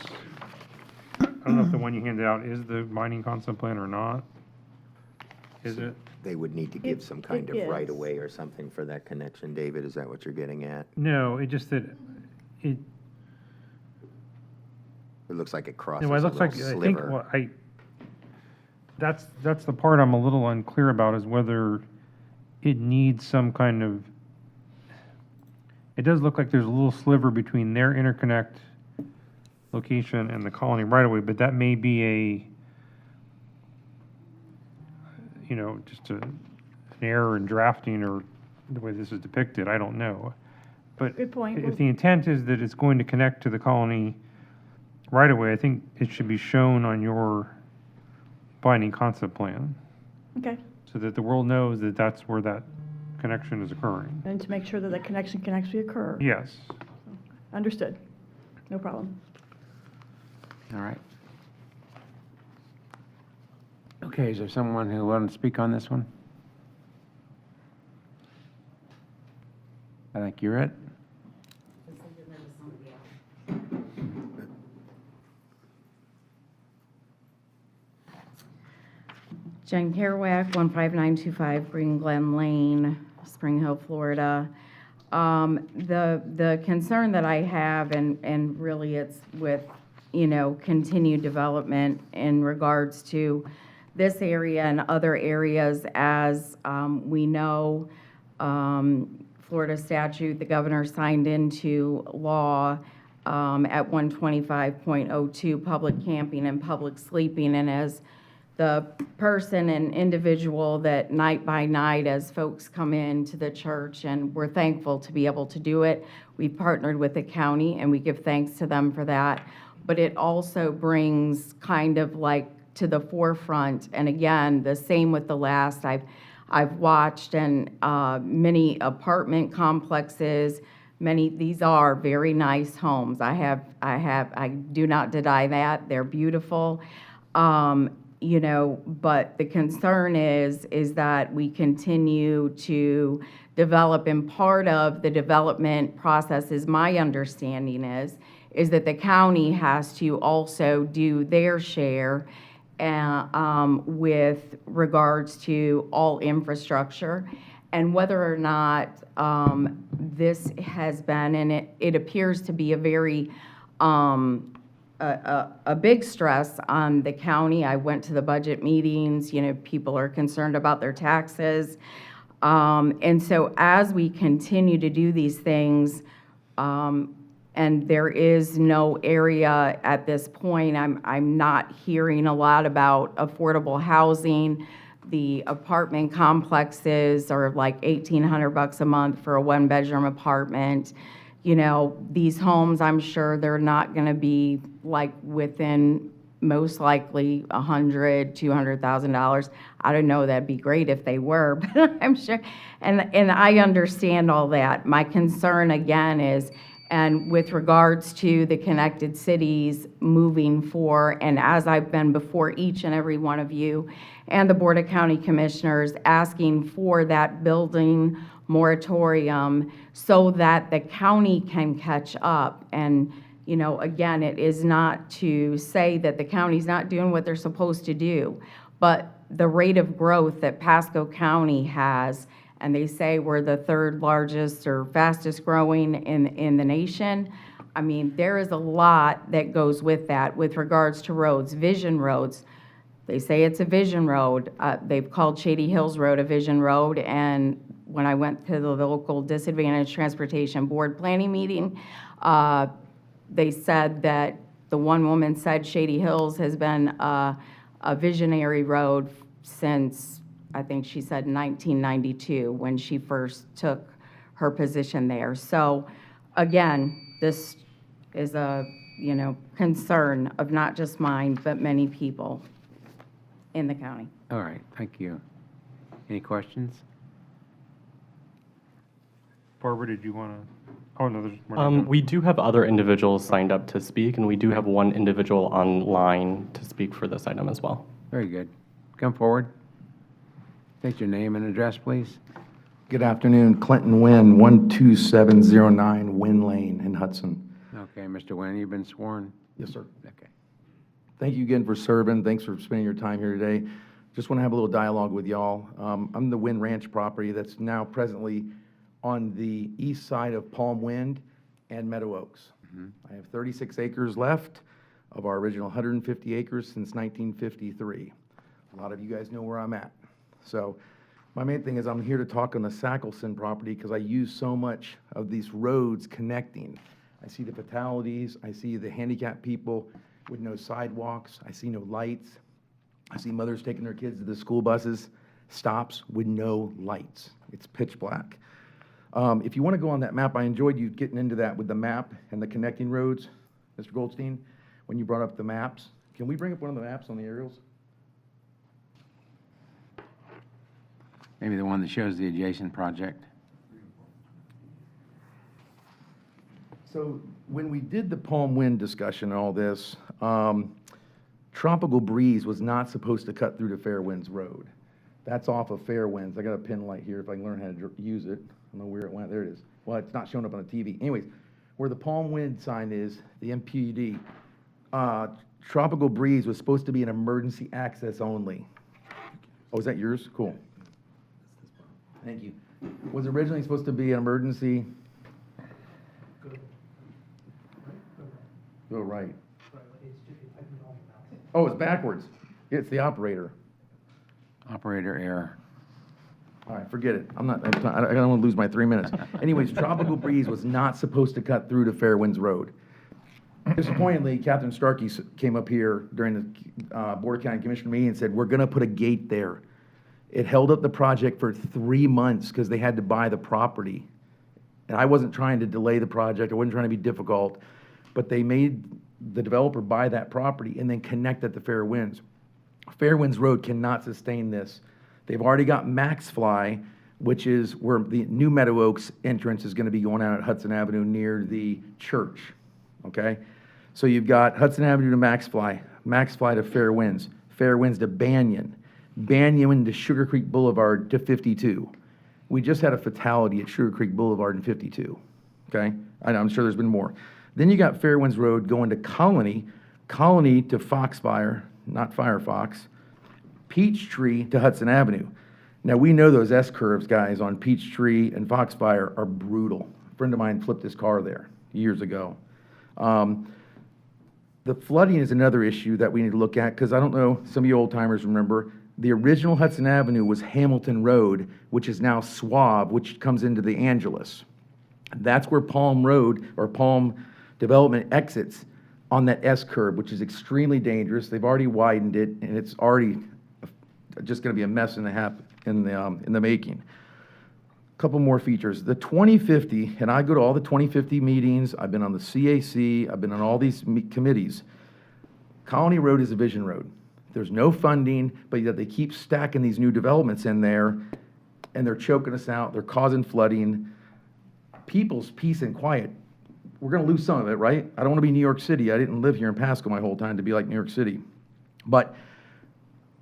I don't know if the one you handed out is the binding concept plan or not. Is it? They would need to give some kind it of is. right-of-way or something for that connection, David, is that what you're getting at? No, it just that, It looks like it crosses no, a it looks little like, I think, sliver. that's the part I'm a little unclear about, is whether it needs some kind of, it does look like there's a little sliver between their interconnect location and the colony right away, but that may be just an error in drafting or the way this is depicted, I don't know. But Good point. if the intent is that it's going to connect to the colony right away, I think it should be shown on your binding concept plan, Okay, so that the world knows that that's where that connection is occurring. and to make sure that that connection can actually occur. Yes. Understood. No problem. All right. Okay, is there someone who wants to speak on this one? I think you're it. Jen Kerouac, 15925 Green Glen Lane, Spring Hill, Florida. The concern that I have, and really it's with, continued development in regards to this area and other areas, as we know, Florida statute, the governor signed into law at 125.02, public camping and public sleeping, and as the person and individual that night by night, as folks come into the church, and we're thankful to be able to do it. We've partnered with the county, and we give thanks to them for that. But it also brings kind of like to the forefront, and again, the same with the last. I've watched, and many apartment complexes, these are very nice homes. I do not deny that. They're beautiful. But the concern is that we continue to develop, and part of the development process, is my understanding is that the county has to also do their share with regards to all infrastructure, and whether or not this has been, and it appears to be a very a big stress on the county. I went to the budget meetings, people are concerned about their taxes. And so as we continue to do these things, and there is no area at this point, I'm not hearing a lot about affordable housing. The apartment complexes are like $1,800 a month for a one-bedroom apartment. These homes, I'm sure they're not going to be like within, most likely, $100,000, $200,000. I don't know, that'd be great if they were, but I'm sure, and I understand all that. My concern again is, And with regards to the connected cities moving for, and as I've been before each and every one of you and the Board of County Commissioners, asking for that building moratorium so that the county can catch up. And, you know, again, it is not to say that the county's not doing what they're supposed to do, but the rate of growth that Pasco County has, and they say we're the third largest or fastest growing in the nation. I mean, there is a lot that goes with that with regards to roads, vision roads. They say it's a vision road. They've called Shady Hills Road a vision road, and when I went to the local Disadvantaged Transportation Board planning meeting, they said that the one woman said Shady Hills has been a visionary road since, I think she said 1992, when she first took her position there. So again, this is a, you know, concern of not just mine, but many people in the county. All right, thank you. Any questions? Barbara, did you want to? Oh, no, there's more. We do have other individuals signed up to speak, and we do have one individual online to speak for this item as well. Very good. Come forward. State your name and address, please. Good afternoon, Clinton Wynn, 12709 Wynn Lane in Hudson. Okay, Mr. Wynn, you've been sworn? Yes, sir. Okay. Thank you again for serving. Thanks for spending your time here today. Just want to have a little dialogue with y'all. I'm the Wynn Ranch property that's now presently on the east side of Palm Wind and Meadow Oaks. I have 36 acres left of our original 150 acres since 1953. A lot of you guys know where I'm at. So my main thing is I'm here to talk on the Sackleson property because I use so much of these roads connecting. I see the fatalities, I see the handicapped people with no sidewalks, I see no lights, I see mothers taking their kids to the school buses, stops with no lights. It's pitch black. If you want to go on that map, I enjoyed you getting into that with the map and the connecting roads, Mr. Goldstein, when you brought up the maps. Can we bring up one of the maps on the aerials? Maybe the one that shows the adjacent project. So when we did the Palm Wind discussion and all this, Tropical Breeze was not supposed to cut through to Fairwinds Road. That's off of Fairwinds. I got a pin light here if I can learn how to use it. I don't know where it went. There it is. Well, it's not showing up on the TV. Anyways, where the Palm Wind sign is, the MPUD, Tropical Breeze was supposed to be an emergency access only. Oh, is that yours? Cool. Thank you. Was originally supposed to be an emergency. Go right. Oh, it's backwards. It's the operator. Operator error. All right, forget it. I don't want to lose my 3 minutes. Anyways, Tropical Breeze was not supposed to cut through to Fairwinds Road. Disappointingly, Catherine Starkey came up here during the Board of County Commissioner meeting and said, we're going to put a gate there. It held up the project for 3 months because they had to buy the property. And I wasn't trying to delay the project. I wasn't trying to be difficult. But they made the developer buy that property and then connect it to Fairwinds. Fairwinds Road cannot sustain this. They've already got MaxFly, which is where the new Meadow Oaks entrance is going to be going out at Hudson Avenue near the church, okay? So you've got Hudson Avenue to MaxFly, MaxFly to Fairwinds, Fairwinds to Banyan, Banyan to Sugar Creek Boulevard to 52. We just had a fatality at Sugar Creek Boulevard in 52, okay? I'm sure there's been more. Then you got Fairwinds Road going to Colony, Colony to Foxfire, not Firefox, Peachtree to Hudson Avenue. Now, we know those S-curves, guys, on Peachtree and Foxfire are brutal. A friend of mine flipped his car there years ago. The flooding is another issue that we need to look at, because I don't know, some of you old-timers remember, the original Hudson Avenue was Hamilton Road, which is now Swab, which comes into the Angelus. That's where Palm Road, or Palm Development exits on that S-curve, which is extremely dangerous. They've already widened it, and it's already just going to be a mess in the making. A couple more features. The 2050, and I go to all the 2050 meetings. I've been on the CAC. I've been on all these committees. Colony Road is a vision road. There's no funding, but yet they keep stacking these new developments in there, and they're choking us out. They're causing flooding. People's peace and quiet we're gonna lose some of it, right? I don't wanna be New York City. I didn't live here in Pasco my whole time to be like New York City. But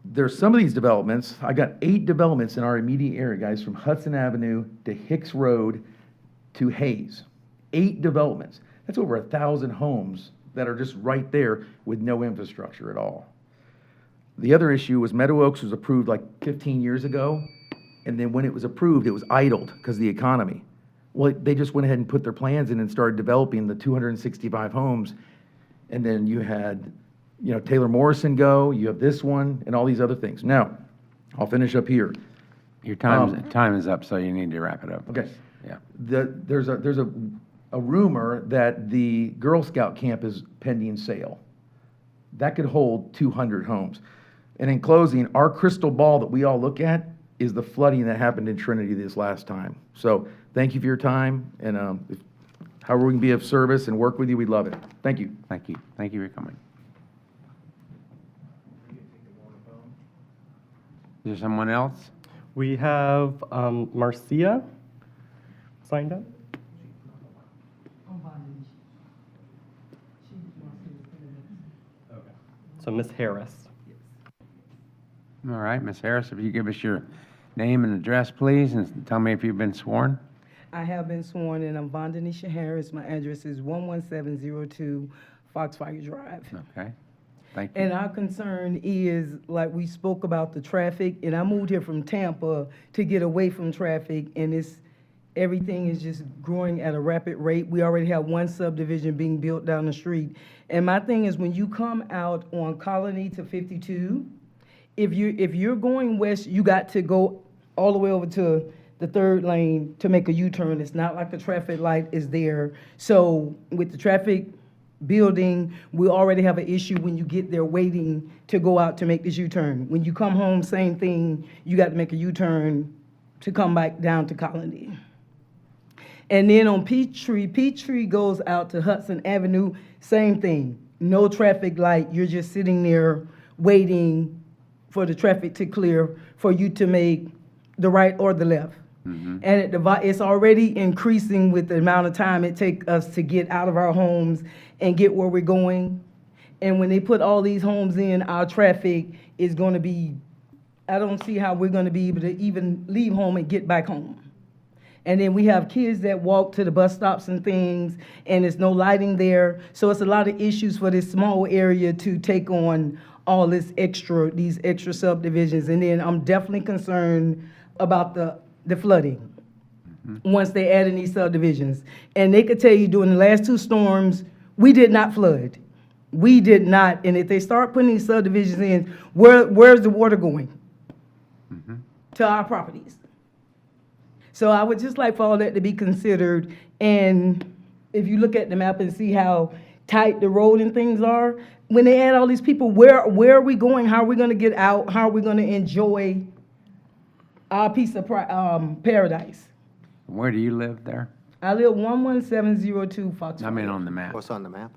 there's some of these developments, I got 8 developments in our immediate area, guys, from Hudson Avenue to Hicks Road to Hayes. 8 developments. That's over 1,000 homes that are just right there with no infrastructure at all. The other issue was Meadow Oaks was approved like 15 years ago, and then when it was approved, it was idled because of the economy. Well, they just went ahead and put their plans in and started developing the 265 homes, and then you had, you know, Taylor Morrison go, you have this one, and all these other things. Now, I'll finish up here. Your time is up, so you need to wrap it up. Okay. Yeah. There's a rumor that the Girl Scout camp is pending sale. That could hold 200 homes. And in closing, our crystal ball that we all look at is the flooding that happened in Trinity this last time. So thank you for your time, and however we can be of service and work with you, we'd love it. Thank you. Thank you. Thank you for coming. Is there someone else? We have Marcia signed up. So Ms. Harris. All right, Ms. Harris, if you give us your name and address, please, and tell me if you've been sworn. I have been sworn in. I'm Vondanisha Harris. My address is 11702 Foxfire Drive. Okay, thank you. And our concern is, like we spoke about the traffic, and I moved here from Tampa to get away from traffic, and everything is just growing at a rapid rate. We already have one subdivision being built down the street. And my thing is, when you come out on Colony to 52, if you're going west, you got to go all the way over to the 3rd lane to make a U-turn. It's not like the traffic light is there. So with the traffic building, we already have an issue when you get there waiting to go out to make this U-turn. When you come home, same thing, you got to make a U-turn to come back down to Colony. And then on Peachtree goes out to Hudson Avenue, same thing. No traffic light, you're just sitting there waiting for the traffic to clear for you to make the right or the left. And it's already increasing with the amount of time it takes us to get out of our homes and get where we're going. And when they put all these homes in, our traffic is going to be, I don't see how we're going to be able to even leave home and get back home. And then we have kids that walk to the bus stops and things, and there's no lighting there. So it's a lot of issues for this small area to take on all these extra subdivisions. And then I'm definitely concerned about the flooding once they add in these subdivisions. And they could tell you during the last 2 storms, we did not flood. We did not. And if they start putting these subdivisions in, where's the water going? To our properties. So I would just like for all that to be considered. And if you look at the map and see how tight the road and things are, when they add all these people, where are we going? How are we going to get out? How are we going to enjoy our piece of paradise? Where do you live there? I live 11702 Fox. I mean on the map. What's on the map?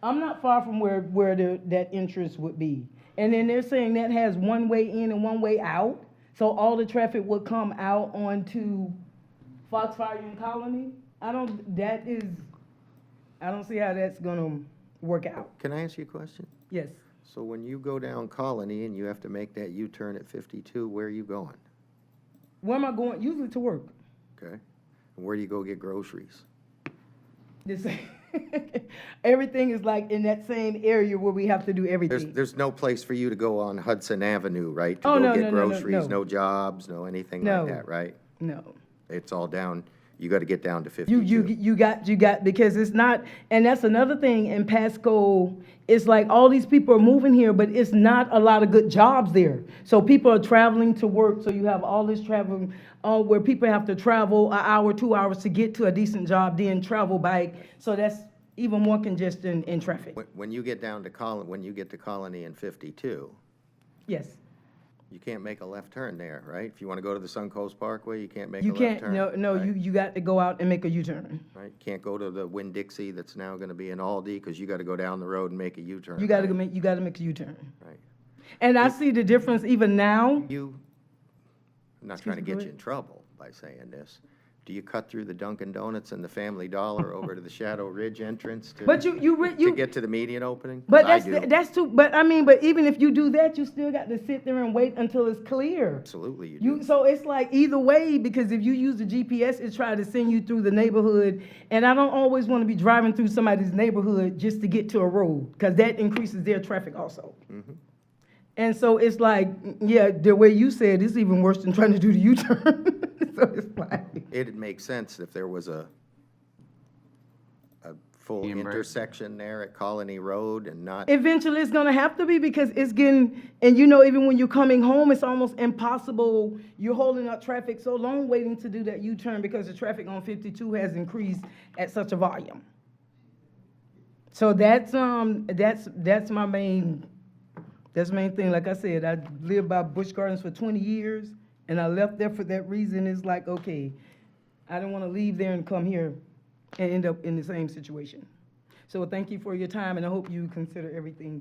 I'm not far from where that entrance would be. And then they're saying that has one way in and one way out. So all the traffic would come out onto Foxfire and Colony. I don't see how that's gonna work out. Can I ask you a question? Yes. So when you go down Colony and you have to make that U-turn at 52, where are you going? Where am I going? Usually to work. Okay. And where do you go get groceries? Everything is like in that same area where we have to do everything. There's no place for you to go on Hudson Avenue, right? To Oh, go no, get no, no, groceries, no. no jobs, no anything No. like that, right? No. It's all down, you got to get down to 52. You got, because it's not, and that's another thing in Pasco, it's like all these people are moving here, but it's not a lot of good jobs there. So people are traveling to work, so you have all this traveling, where people have to travel an hour, 2 hours to get to a decent job, then travel back. So that's even more congestion in traffic. When you get down to when you get to Colony in 52, Yes. you can't make a left turn there, right? If you want to go to the Suncoast Parkway, you can't make a You left can't, turn. no, right? you got to go out and make a U-turn. Right, can't go to the Winn-Dixie that's now going to be in Aldi, because you got to go down the road and make a U-turn. You got to right? you got to make a U-turn. Right. And I see the difference even now. I'm not trying to get you in trouble by saying this. Do you cut through the Dunkin' Donuts and the Family Dollar over to the Shadow Ridge entrance to? But To get to the median opening? 'Cause But I do. that's too, but I mean, but even if you do that, you still got to sit there and wait until it's clear. Absolutely you do. So it's like either way, because if you use the GPS, it tries to send you through the neighborhood. And I don't always want to be driving through somebody's neighborhood just to get to a road, because that increases their traffic also. Mhm. And so it's like, yeah, the way you said, it's even worse than trying to do the U-turn. So it's like. It'd make sense if there was a full intersection there at Colony Road and not. Eventually, it's gonna have to be, because it's getting, and you know, even when you're coming home, it's almost impossible. You're holding up traffic so long waiting to do that U-turn because the traffic on 52 has increased at such a volume. So that's my main thing. Like I said, I lived by Busch Gardens for 20 years, and I left there for that reason. It's like, okay, I don't want to leave there and come here and end up in the same situation. So thank you for your time, and I hope you consider everything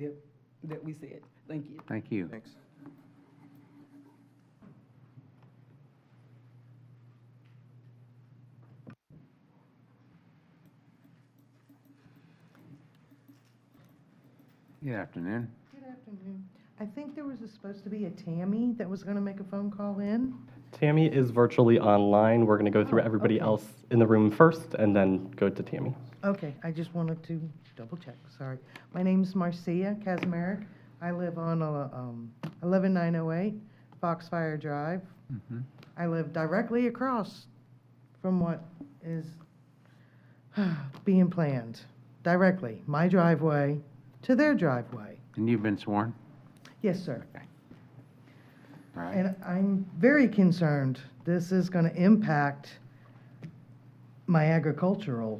that we said. Thank you. Thank you. Thanks. Good afternoon. Good afternoon. I think there was supposed to be a Tammy that was going to make a phone call in. Tammy is virtually online. We're going to go through everybody okay. else in the room first and then go to Tammy. Okay, I just wanted to double check, sorry. My name's Marcia Kazmarek. I live on 11908 Foxfire Drive. Mhm. I live directly across from what is being planned. Directly, my driveway to their driveway. And you've been sworn? Yes, sir. All right. And I'm very concerned this is going to impact my agricultural,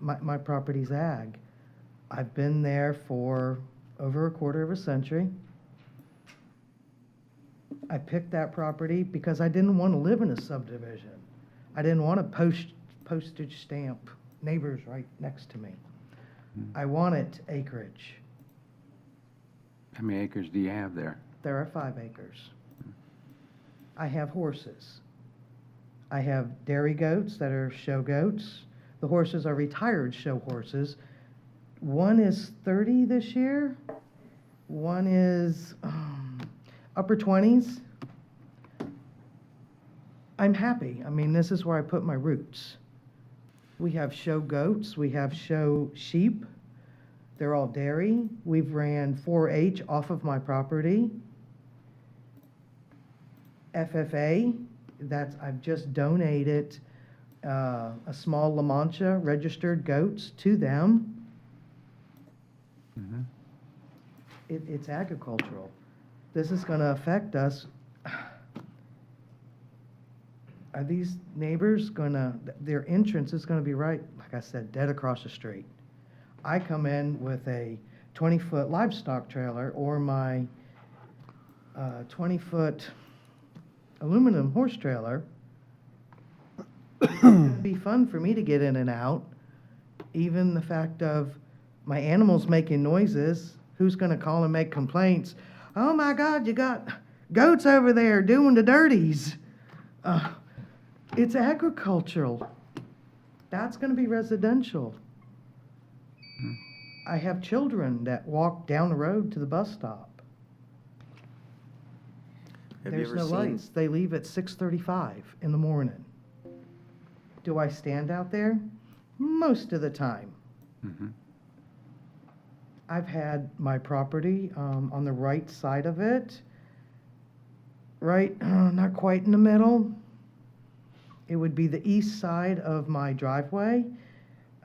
my property's ag. I've been there for over a quarter of a century. I picked that property because I didn't want to live in a subdivision. I didn't want to postage stamp neighbors right next to me. I wanted acreage. How many acres do you have there? There are 5 acres. I have horses. I have dairy goats that are show goats. The horses are retired show horses. One is 30 this year. One is upper 20s. I'm happy. I mean, this is where I put my roots. We have show goats. We have show sheep. They're all dairy. We've ran 4-H off of my property. FFA, I've just donated a small La Mancha registered goats to them. Mhm. It's agricultural. This is going to affect us. Are these neighbors their entrance is going to be right, like I said, dead across the street. I come in with a 20-foot livestock trailer or my 20-foot aluminum horse trailer. It'd be fun for me to get in and out. Even the fact of my animals making noises, who's going to call and make complaints? Oh my God, you got goats over there doing the dirties. It's agricultural. That's going to be residential. I have children that walk down the road to the bus stop. Have you There's ever no seen? lights. They leave at 6:35 in the morning. Do I stand out there? Most of the time. Mhm. I've had my property on the right side of it, right, not quite in the middle. It would be the east side of my driveway.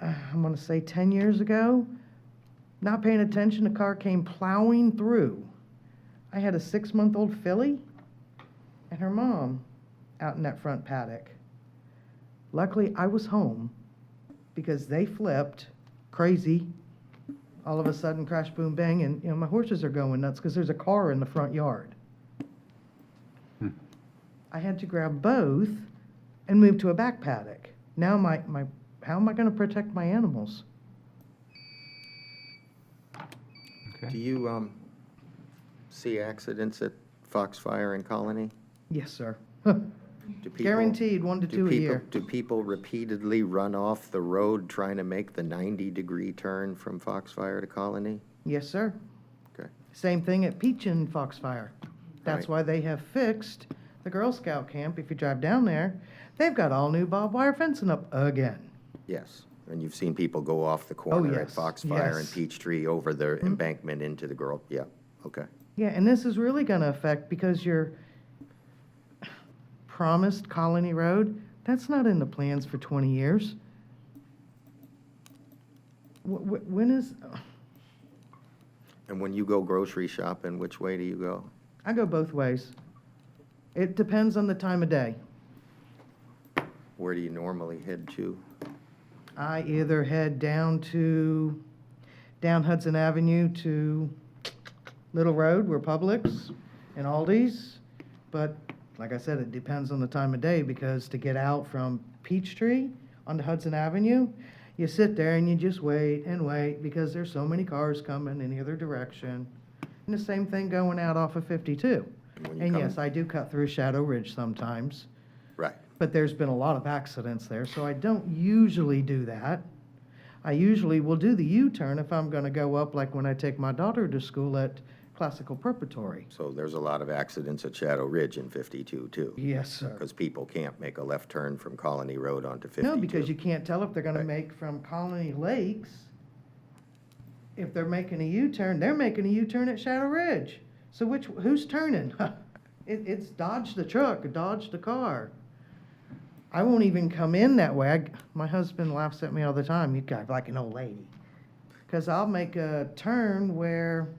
I'm going to say 10 years ago. Not paying attention, a car came plowing through. I had a 6-month-old filly and her mom out in that front paddock. Luckily, I was home because they flipped crazy. All of a sudden, crash, boom, bang, and my horses are going nuts because there's a car in the front yard. I had to grab both and move to a back paddock. Now, how am I going to protect my animals? Do you see accidents at Foxfire and Colony? Yes, sir. Do people- Guaranteed, 1 to do 2 a people- year. Do people repeatedly run off the road trying to make the 90-degree turn from Foxfire to Colony? Yes, sir. Okay. Same thing at Peach and Foxfire. That's Right. why they have fixed the Girl Scout camp. If you drive down there, they've got all new barbed wire fencing up again. Yes, and you've seen people go off the corner at yes, Foxfire and yes. Peachtree over the embankment into the girl, yeah, okay. Yeah, and this is really gonna affect, because your promised Colony Road, that's not in the plans for 20 years. When is, And when you go grocery shopping, which way do you go? I go both ways. It depends on the time of day. Where do you normally head to? I either head down Hudson Avenue to Little Road, where Publix and Aldi's. But like I said, it depends on the time of day, because to get out from Peachtree onto Hudson Avenue, you sit there and you just wait and wait, because there's so many cars coming in the other direction. And the same thing going out off of 52. When you And come- yes, I do cut through Shadow Ridge sometimes. Right. But there's been a lot of accidents there, so I don't usually do that. I usually will do the U-turn if I'm gonna go up, like when I take my daughter to school at Classical Preparatory. So there's a lot of accidents at Shadow Ridge in 52 too? Yes, sir. Because people can't make a left turn from Colony Road onto 52. No, because you can't tell if they're gonna Right. make from Colony Lakes. If they're making a U-turn, they're making a U-turn at Shadow Ridge. So who's turning? It's Dodge the truck, Dodge the car. I won't even come in that way. My husband laughs at me all the time. You drive like an old lady. Because I'll make a turn where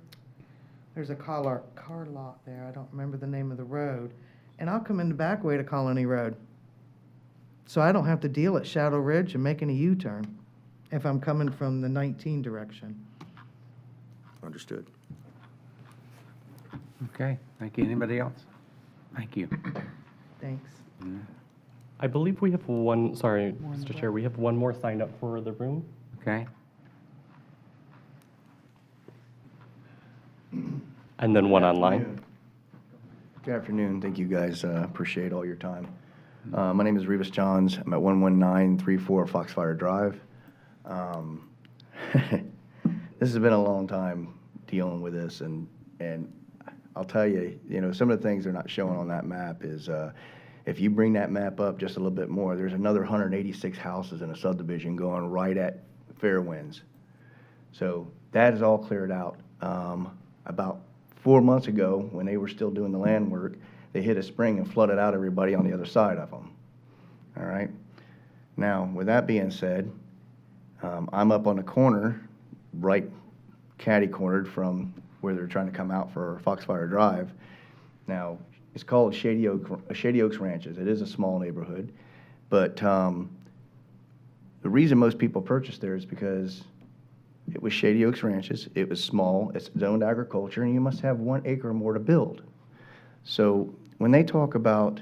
there's a car lot there. I don't remember the name of the road. And I'll come in the back way to Colony Road. So I don't have to deal at Shadow Ridge and making a U-turn if I'm coming from the 19 direction. Understood. Okay, thank you. Anybody else? Thank you. Thanks. I believe we have one, sorry, Mr. Chair, we have one more signed up for the room. Okay. And then one online. Good afternoon. Thank you, guys. Appreciate all your time. My name is Revis Johns. I'm at 11934 Foxfire Drive. This has been a long time dealing with this, and I'll tell you, some of the things they're not showing on that map is, if you bring that map up just a little bit more, there's another 186 houses in a subdivision going right at Fairwinds. So that is all cleared out. About 4 months ago, when they were still doing the land work, they hit a spring and flooded out everybody on the other side of them. All right? Now, with that being said, I'm up on the corner, right catty-cornered from where they're trying to come out for Foxfire Drive. Now, it's called Shady Oaks Ranches. It is a small neighborhood, but the reason most people purchased there is because it was Shady Oaks Ranches. It was small. It's zoned agriculture, and you must have 1 acre or more to build. So when they talk about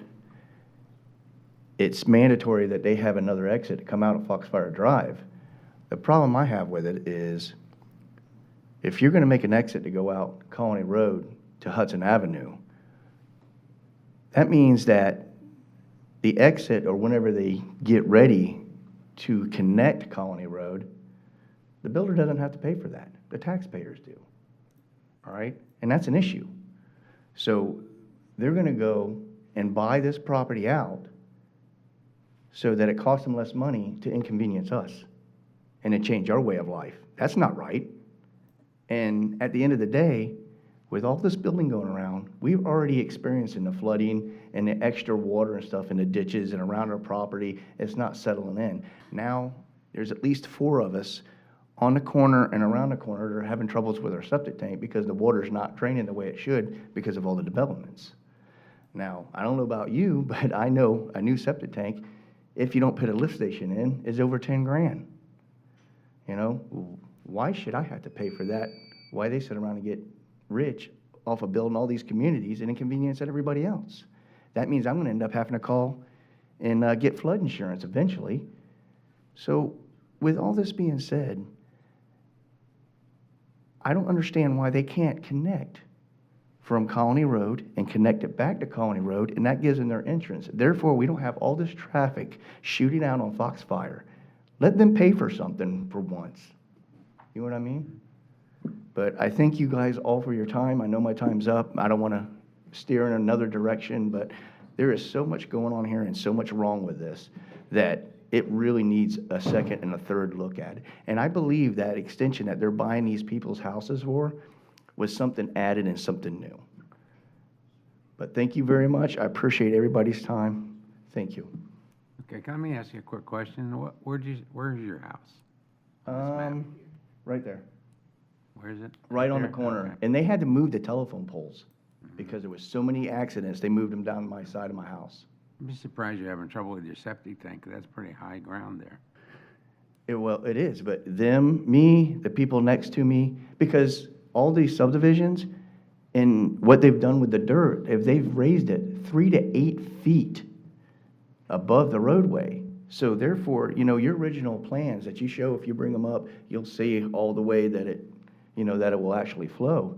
it's mandatory that they have another exit to come out of Foxfire Drive, the problem I have with it is if you're going to make an exit to go out Colony Road to Hudson Avenue, that means that the exit, or whenever they get ready to connect Colony Road, the builder doesn't have to pay for that. The taxpayers do. All right? And that's an issue. So they're going to go and buy this property out so that it costs them less money to inconvenience us and to change our way of life. That's not right. And at the end of the day, with all this building going around, we've already experienced the flooding and the extra water and stuff in the ditches and around our property. It's not settling in. Now, there's at least 4 of us on the corner and around the corner that are having troubles with our septic tank because the water's not draining the way it should because of all the developments. Now, I don't know about you, but I know a new septic tank, if you don't put a lift station in, is over 10 grand. Why should I have to pay for that? Why they sit around and get rich off of building all these communities and inconvenience everybody else? That means I'm going to end up having to call and get flood insurance eventually. So with all this being said, I don't understand why they can't connect from Colony Road and connect it back to Colony Road, and that gives them their entrance. Therefore, we don't have all this traffic shooting out on Foxfire. Let them pay for something for once. You know what I mean? But I thank you guys all for your time. I know my time's up. I don't want to steer in another direction, but there is so much going on here and so much wrong with this that it really needs a second and a third look at it. And I believe that extension that they're buying these people's houses for was something added and something new. But thank you very much. I appreciate everybody's time. Thank you. Okay, let me ask you a quick question. Where's your house? Right there. Where is it? Right on the There? corner. Okay. And they had to move the telephone poles because there was so many accidents. They moved them down my side of my house. I'd be surprised you're having trouble with your septic tank, 'cause that's pretty high ground there. Well, it is, but them, me, the people next to me, because all these subdivisions and what they've done with the dirt, if they've raised it 3 to 8 feet above the roadway. So therefore, your original plans that you show, if you bring them up, you'll see all the way that it will actually flow.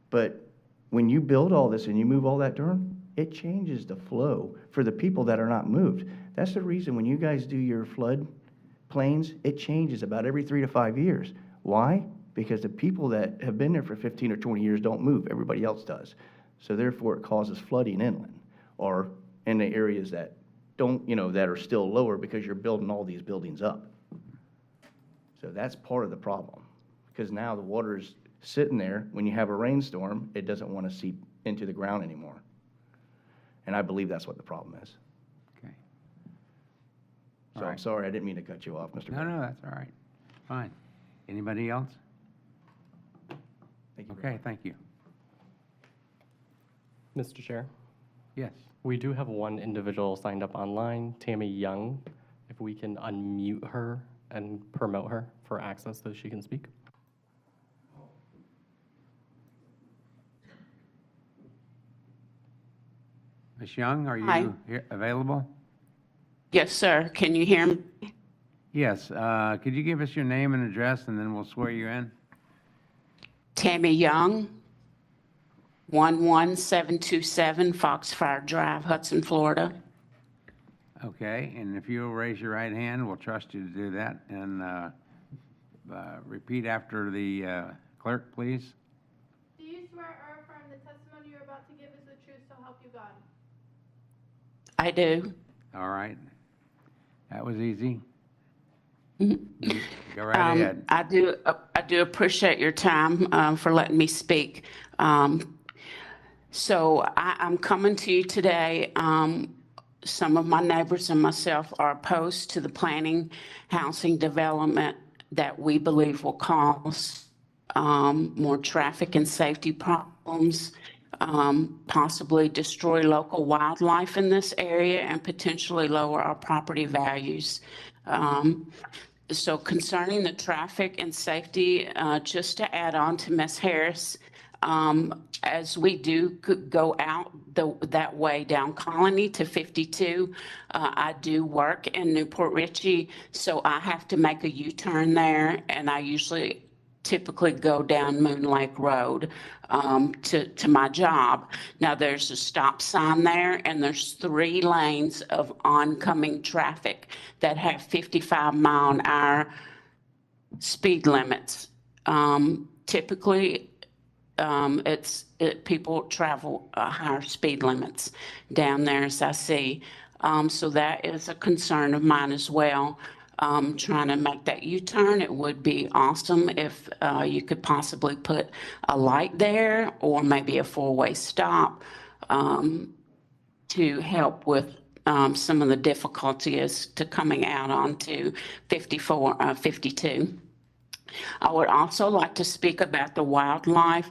But when you build all this and you move all that dirt, it changes the flow for the people that are not moved. That's the reason when you guys do your flood plains, it changes about every 3 to 5 years. Why? Because the people that have been there for 15 or 20 years don't move. Everybody else does. So therefore, it causes flooding inland or in the areas that don't, that are still lower because you're building all these buildings up. So that's part of the problem. Because now the water's sitting there. When you have a rainstorm, it doesn't want to seep into the ground anymore. And I believe that's what the problem is. Okay. So All I'm right. sorry, I didn't mean to cut you off, Mr. Mayor. No, that's all right. Fine. Anybody else? Thank you. Okay, thank you. Mr. Chair, Yes. we do have one individual signed up online, Tammy Young. If we can unmute her and promote her for access so she can speak. Ms. Young, are Hi. you available? Yes, sir. Can you hear me? Yes. Could you give us your name and address, and then we'll swear you in? Tammy Young, 11727 Foxfire Drive, Hudson, Florida. Okay, and if you'll raise your right hand, we'll trust you to do that. And repeat after the clerk, please. Do you swear or affirm the testimony you're about to give is the truth, so help you God? I do. All right. That was easy. Go right ahead. I do appreciate your time for letting me speak. So I'm coming to you today. Some of my neighbors and myself are opposed to the planning housing development that we believe will cause more traffic and safety problems, possibly destroy local wildlife in this area, and potentially lower our property values. So concerning the traffic and safety, just to add on to Ms. Harris, as we do go out that way down Colony to 52, I do work in Newport Richey, so I have to make a U-turn there, and I typically go down Moon Lake Road to my job. Now, there's a stop sign there, and there's 3 lanes of oncoming traffic that have 55-mile-an-hour speed limits. Typically, people travel higher speed limits down there, as I see. So that is a concern of mine as well. Trying to make that U-turn, it would be awesome if you could possibly put a light there or maybe a 4-way stop to help with some of the difficulty as to coming out onto 52. I would also like to speak about the wildlife.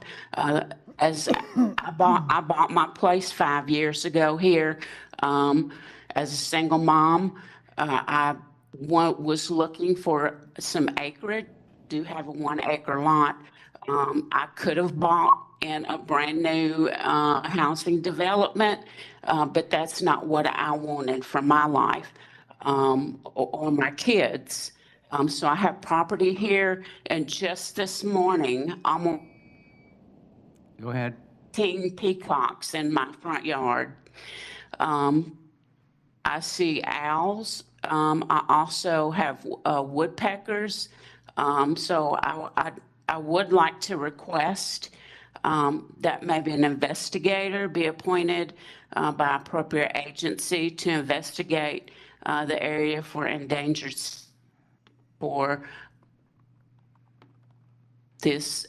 As I bought my place 5 years ago here as a single mom. I was looking for some acreage. Do have a 1-acre lot. I could have bought in a brand new housing development, but that's not what I wanted for my life or my kids. So I have property here, and just this morning, Go ahead. 18 peacocks in my front yard. I see owls. I also have woodpeckers. So I would like to request that maybe an investigator be appointed by appropriate agency to investigate the area for endangered for this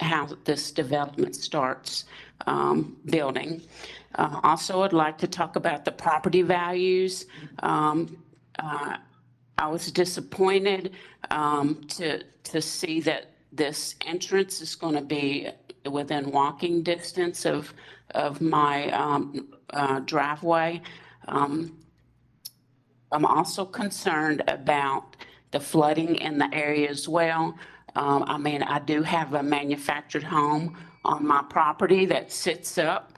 development starts building. Also, I'd like to talk about the property values. I was disappointed to see that this entrance is going to be within walking distance of my driveway. I'm also concerned about the flooding in the area as well. I mean, I do have a manufactured home on my property that sits up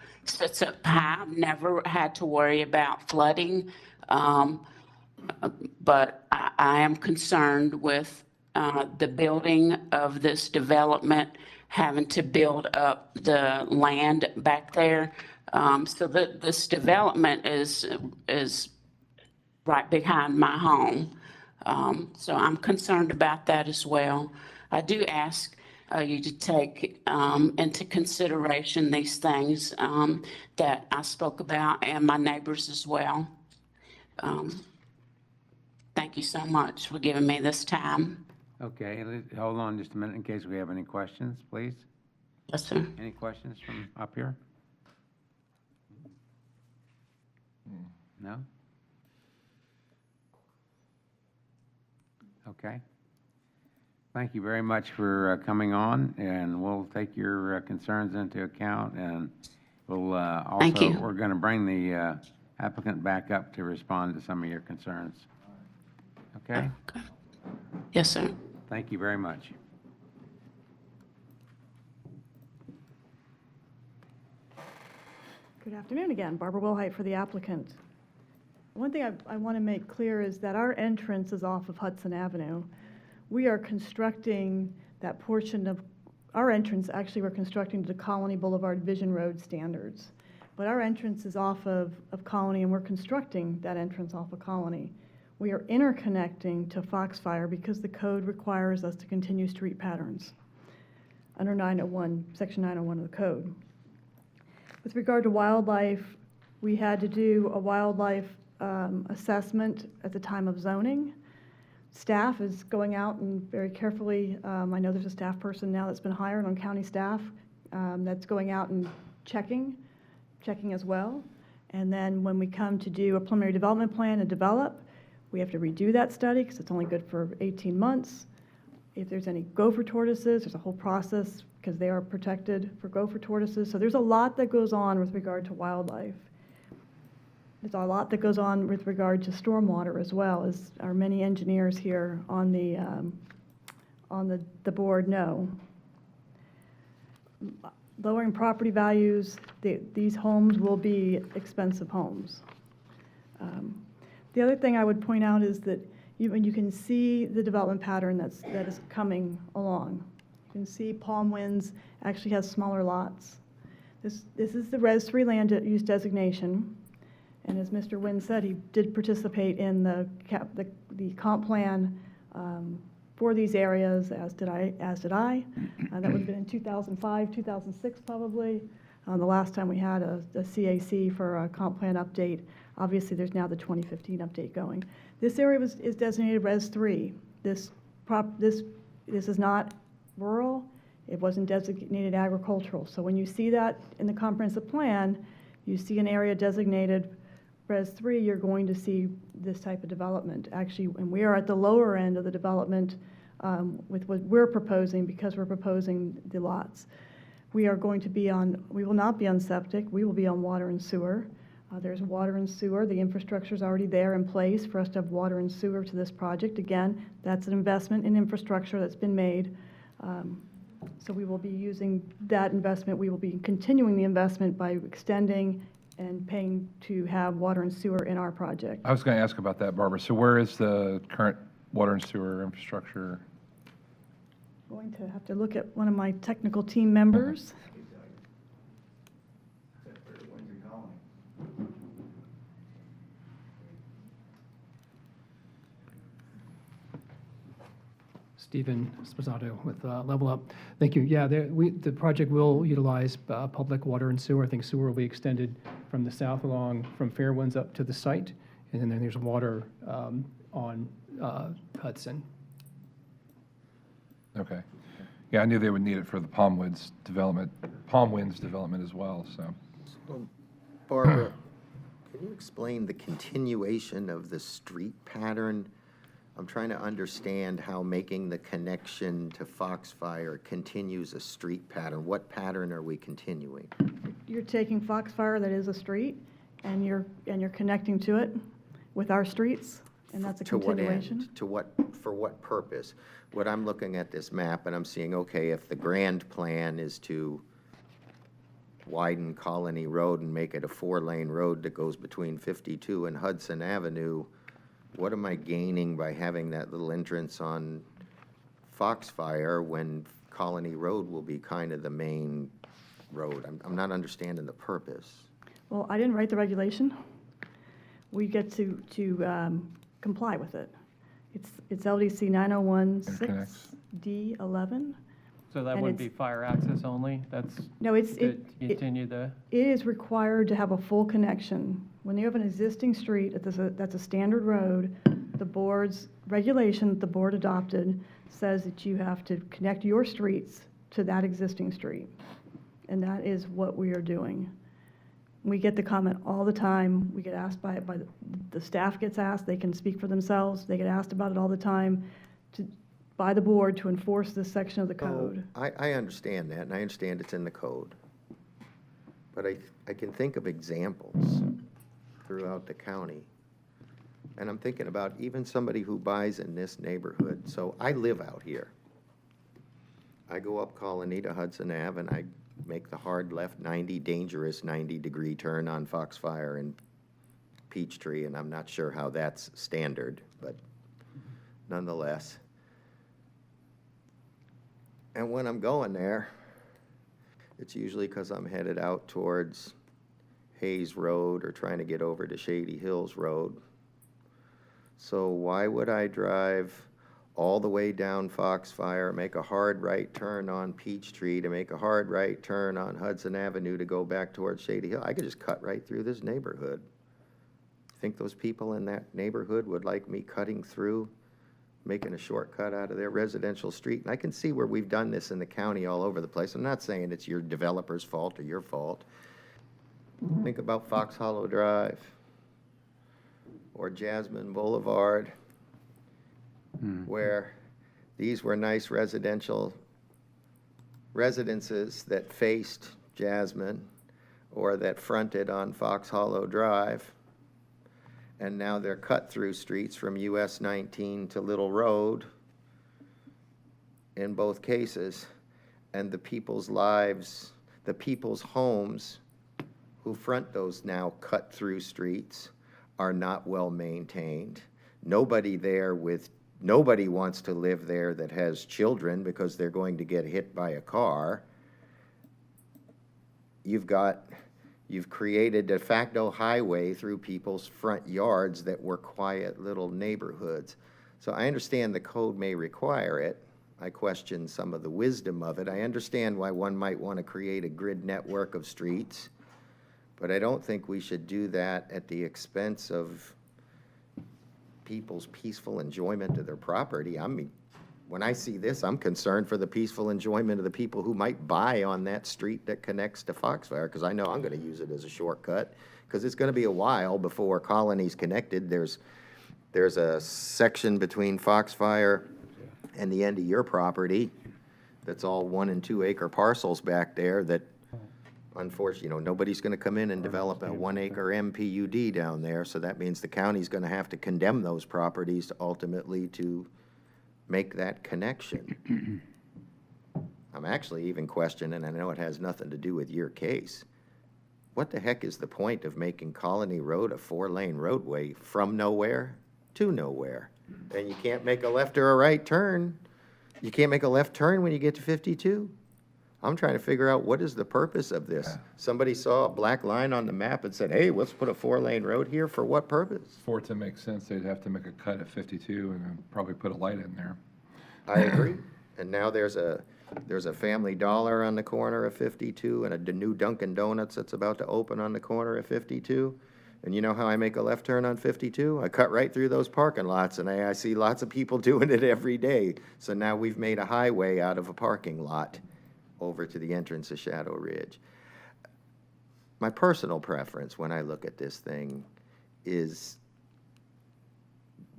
high. I've never had to worry about flooding. But I am concerned with the building of this development, having to build up the land back there. So that this development is right behind my home. So I'm concerned about that as well. I do ask you to take into consideration these things that I spoke about and my neighbors as well. Thank you so much for giving me this time. Okay, hold on just a minute in case we have any questions, please. Yes, sir. Any questions from up here? No? Okay. Thank you very much for coming on, and we'll take your concerns into account, and we'll Thank also, you. we're going to bring the applicant back up to respond to some of your concerns. Okay? Yes, sir. Thank you very much. Good afternoon again. Barbara Wilhite for the applicant. One thing I want to make clear is that our entrance is off of Hudson Avenue. We are constructing that portion of our entrance, actually we're constructing to Colony Boulevard Vision Road standards. But our entrance is off of Colony, and we're constructing that entrance off of Colony. We are interconnecting to Foxfire because the code requires us to continue street patterns under 901, section 901 of the code. With regard to wildlife, we had to do a wildlife assessment at the time of zoning. Staff is going out and very carefully, I know there's a staff person now that's been hired on county staff that's going out and checking as well. And then when we come to do a preliminary development plan and develop, we have to redo that study because it's only good for 18 months. If there's any gopher tortoises, there's a whole process because they are protected for gopher tortoises. So there's a lot that goes on with regard to wildlife. There's a lot that goes on with regard to stormwater as well, as our many engineers here on the board know. Lowering property values, these homes will be expensive homes. The other thing I would point out is that you can see the development pattern that is coming along. You can see Palm Winds actually has smaller lots. This is the Res 3 land use designation. And as Mr. Wynn said, he did participate in the comp plan for these areas, as did I. That would have been in 2005, 2006 probably, the last time we had a CAC for a comp plan update. Obviously, there's now the 2015 update going. This area is designated Res 3. This is not rural. It wasn't designated agricultural. So when you see that in the comprehensive plan, you see an area designated Res 3, you're going to see this type of development. Actually, and we are at the lower end of the development with what we're proposing because we're proposing the lots. We will not be on septic, we will be on water and sewer. There's water and sewer, the infrastructure's already there in place for us to have water and sewer to this project. Again, that's an investment in infrastructure that's been made. So we will be using that investment, we will be continuing the investment by extending and paying to have water and sewer in our project. I was going to ask about that, Barbara. So where is the current water and sewer infrastructure? Going to have to look at one of my technical team members. Stephen Sposato with Level Up. Thank you. Yeah, the project will utilize public water and sewer. I think sewer will be extended from the south along from Fairwinds up to the site, and then there's water on Hudson. Okay. Yeah, I knew they would need it for the Palm Winds development as well, so. So, Barbara, can you explain the continuation of the street pattern? I'm trying to understand how making the connection to Foxfire continues a street pattern. What pattern are we continuing? You're taking Foxfire, that is a street, and you're connecting to it with our streets, and that's a To what continuation. end? For what purpose? What I'm looking at this map and I'm seeing, okay, if the grand plan is to widen Colony Road and make it a 4-lane road that goes between 52 and Hudson Avenue, what am I gaining by having that little entrance on Foxfire when Colony Road will be kind of the main road? I'm not understanding the purpose. Well, I didn't write the regulation. We get to comply with it. It's LDC 9016D11. So that And wouldn't be it's- fire access only? No, To continue the, It is required to have a full connection. When you have an existing street, that's a standard road, the board's regulation that the board adopted says that you have to connect your streets to that existing street. And that is what we are doing. We get the comment all the time. We get asked by the staff gets asked, they can speak for themselves. They get asked about it all the time by the board to enforce this section of the code. I understand that, and I understand it's in the code. But I can think of examples throughout the county. And I'm thinking about even somebody who buys in this neighborhood. So I live out here. I go up Colony to Hudson Ave, and I make the hard left dangerous 90-degree turn on Foxfire and Peachtree, and I'm not sure how that's standard, but nonetheless. And when I'm going there, it's usually because I'm headed out towards Hayes Road or trying to get over to Shady Hills Road. So why would I drive all the way down Foxfire, make a hard right turn on Peachtree to make a hard right turn on Hudson Avenue to go back towards Shady Hill? I could just cut right through this neighborhood. Think those people in that neighborhood would like me cutting through, making a shortcut out of their residential street? And I can see where we've done this in the county all over the place. I'm not saying it's your developer's fault or your fault. Think about Fox Hollow Drive or Jasmine Boulevard, where these were nice residential residences that faced Jasmine or that fronted on Fox Hollow Drive. And now they're cut-through streets from US 19 to Little Road in both cases. And the people's lives, the people's homes who front those now cut-through streets are not well maintained. Nobody wants to live there that has children because they're going to get hit by a car. You've created de facto highway through people's front yards that were quiet little neighborhoods. So I understand the code may require it. I question some of the wisdom of it. I understand why one might want to create a grid network of streets, but I don't think we should do that at the expense of people's peaceful enjoyment of their property. I mean, when I see this, I'm concerned for the peaceful enjoyment of the people who might buy on that street that connects to Foxfire, because I know I'm going to use it as a shortcut, because it's going to be a while before Colony's connected. There's a section between Foxfire and the end of your property that's all 1 and 2 acre parcels back there that, unfortunately, nobody's going to come in and develop a 1 acre MPUD down there, so that means the county's going to have to condemn those properties ultimately to make that connection. I'm actually even questioning, and I know it has nothing to do with your case, what the heck is the point of making Colony Road a 4-lane roadway from nowhere to nowhere? And you can't make a left or a right turn. You can't make a left turn when you get to 52. I'm trying to figure out what is the purpose of this. Somebody saw a black line on the map and said, hey, let's put a 4-lane road here. For what purpose? For it to make sense, they'd have to make a cut at 52 and then probably put a light in there. I agree. And now there's a Family Dollar on the corner of 52 and a new Dunkin' Donuts that's about to open on the corner of 52. And you know how I make a left turn on 52? I cut right through those parking lots, and I see lots of people doing it every day. So now we've made a highway out of a parking lot over to the entrance of Shadow Ridge. My personal preference when I look at this thing is,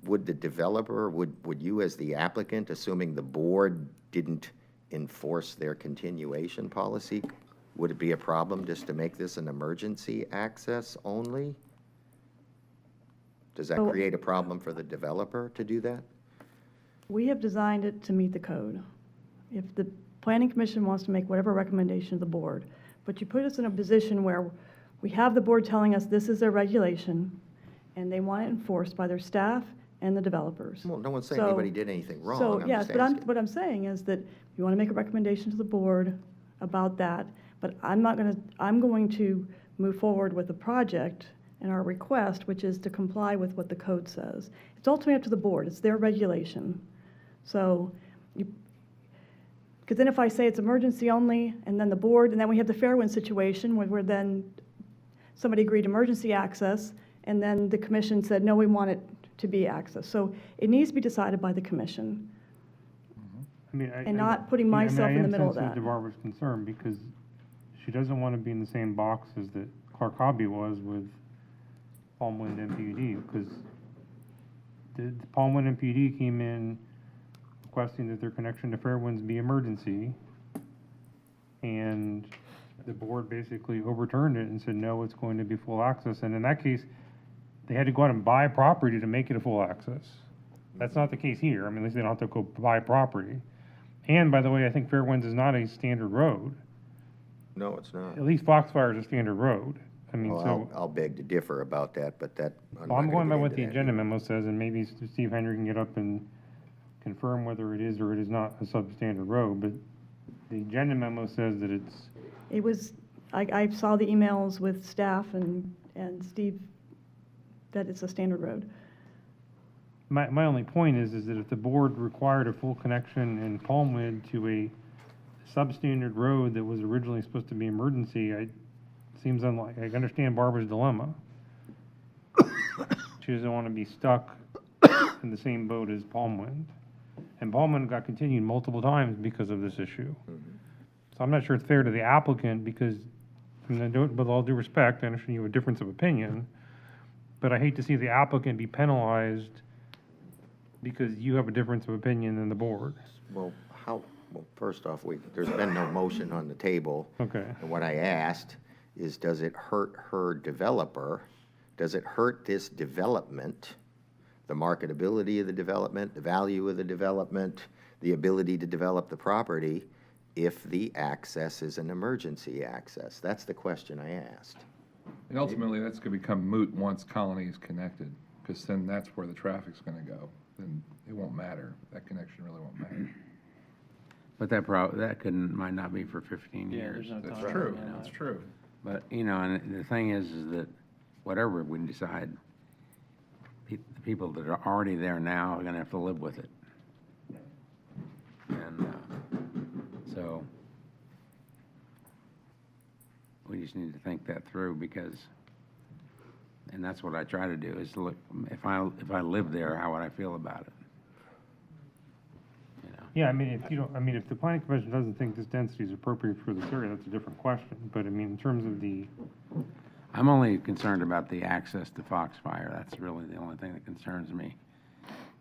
would the developer, would you as the applicant, assuming the board didn't enforce their continuation policy, would it be a problem just to make this an emergency access only? Does that So- create a problem for the developer to do that? We have designed it to meet the code. If the planning commission wants to make whatever recommendation to the board, but you put us in a position where we have the board telling us this is their regulation, and they want it enforced by their staff and the developers. Well, no one's saying So- anybody did anything wrong. So, I'm yes, just but asking. what I'm saying is that you want to make a recommendation to the board about that, but I'm going to move forward with the project and our request, which is to comply with what the code says. It's ultimately up to the board, it's their regulation. So, because then if I say it's emergency only, and then the board, and then we have the Fairwind situation where then somebody agreed emergency access, and then the commission said, no, we want it to be access. So it needs to be decided by the commission. I mean, And not putting myself in the middle of I am that. sensitive to Barbara's concern because she doesn't want to be in the same box as that Clark Hobby was with Palmwind MPUD, because the Palmwind MPUD came in requesting that their connection to Fairwinds be emergency, and the board basically overturned it and said, no, it's going to be full access, and in that case, they had to go out and buy property to make it a full access. That's not the case here. I mean, at least they don't have to go buy property. And by the way, I think Fairwinds is not a standard road. No, it's not. At least Foxfire is a standard road. I mean, Well, so, I'll beg to differ about that, but that. well, I'm not going by gonna what get the into that agenda here. memo says, and maybe Steve Henry can get up and confirm whether it is or it is not a substandard road, but the agenda memo says that it's, It was, I saw the emails with staff and Steve, that it's a standard road. my only point is that if the board required a full connection in Palmwood to a substandard road that was originally supposed to be emergency, seems unlikely. I understand Barbara's dilemma. She doesn't want to be stuck in the same boat as Palmwind. And Palmwind got continued multiple times because of this issue. So I'm not sure it's fair to the applicant because, I mean, with all due respect, I understand you have a difference of opinion, but I hate to see the applicant be penalized because you have a difference of opinion than the board. Well, first off, there's been no motion on the table. Okay. And what I asked is, does it hurt her developer? Does it hurt this development, the marketability of the development, the value of the development, the ability to develop the property, if the access is an emergency access? That's the question I asked. And ultimately, that's going to become moot once Colony is connected, because then that's where the traffic's going to go. Then it won't matter. That connection really won't matter. But that might not be for 15 years. there's no That's time true, on that. that's true. But, and the thing is that whatever we decide, the people that are already there now are gonna have to live with it. And, so, we just need to think that through because, and that's what I try to do, is to look, if I lived there, how would I feel about it? Yeah, I mean, if the planning commission doesn't think this density is appropriate for this area, that's a different question. But I mean, in terms of the, I'm only concerned about the access to Foxfire. That's really the only thing that concerns me.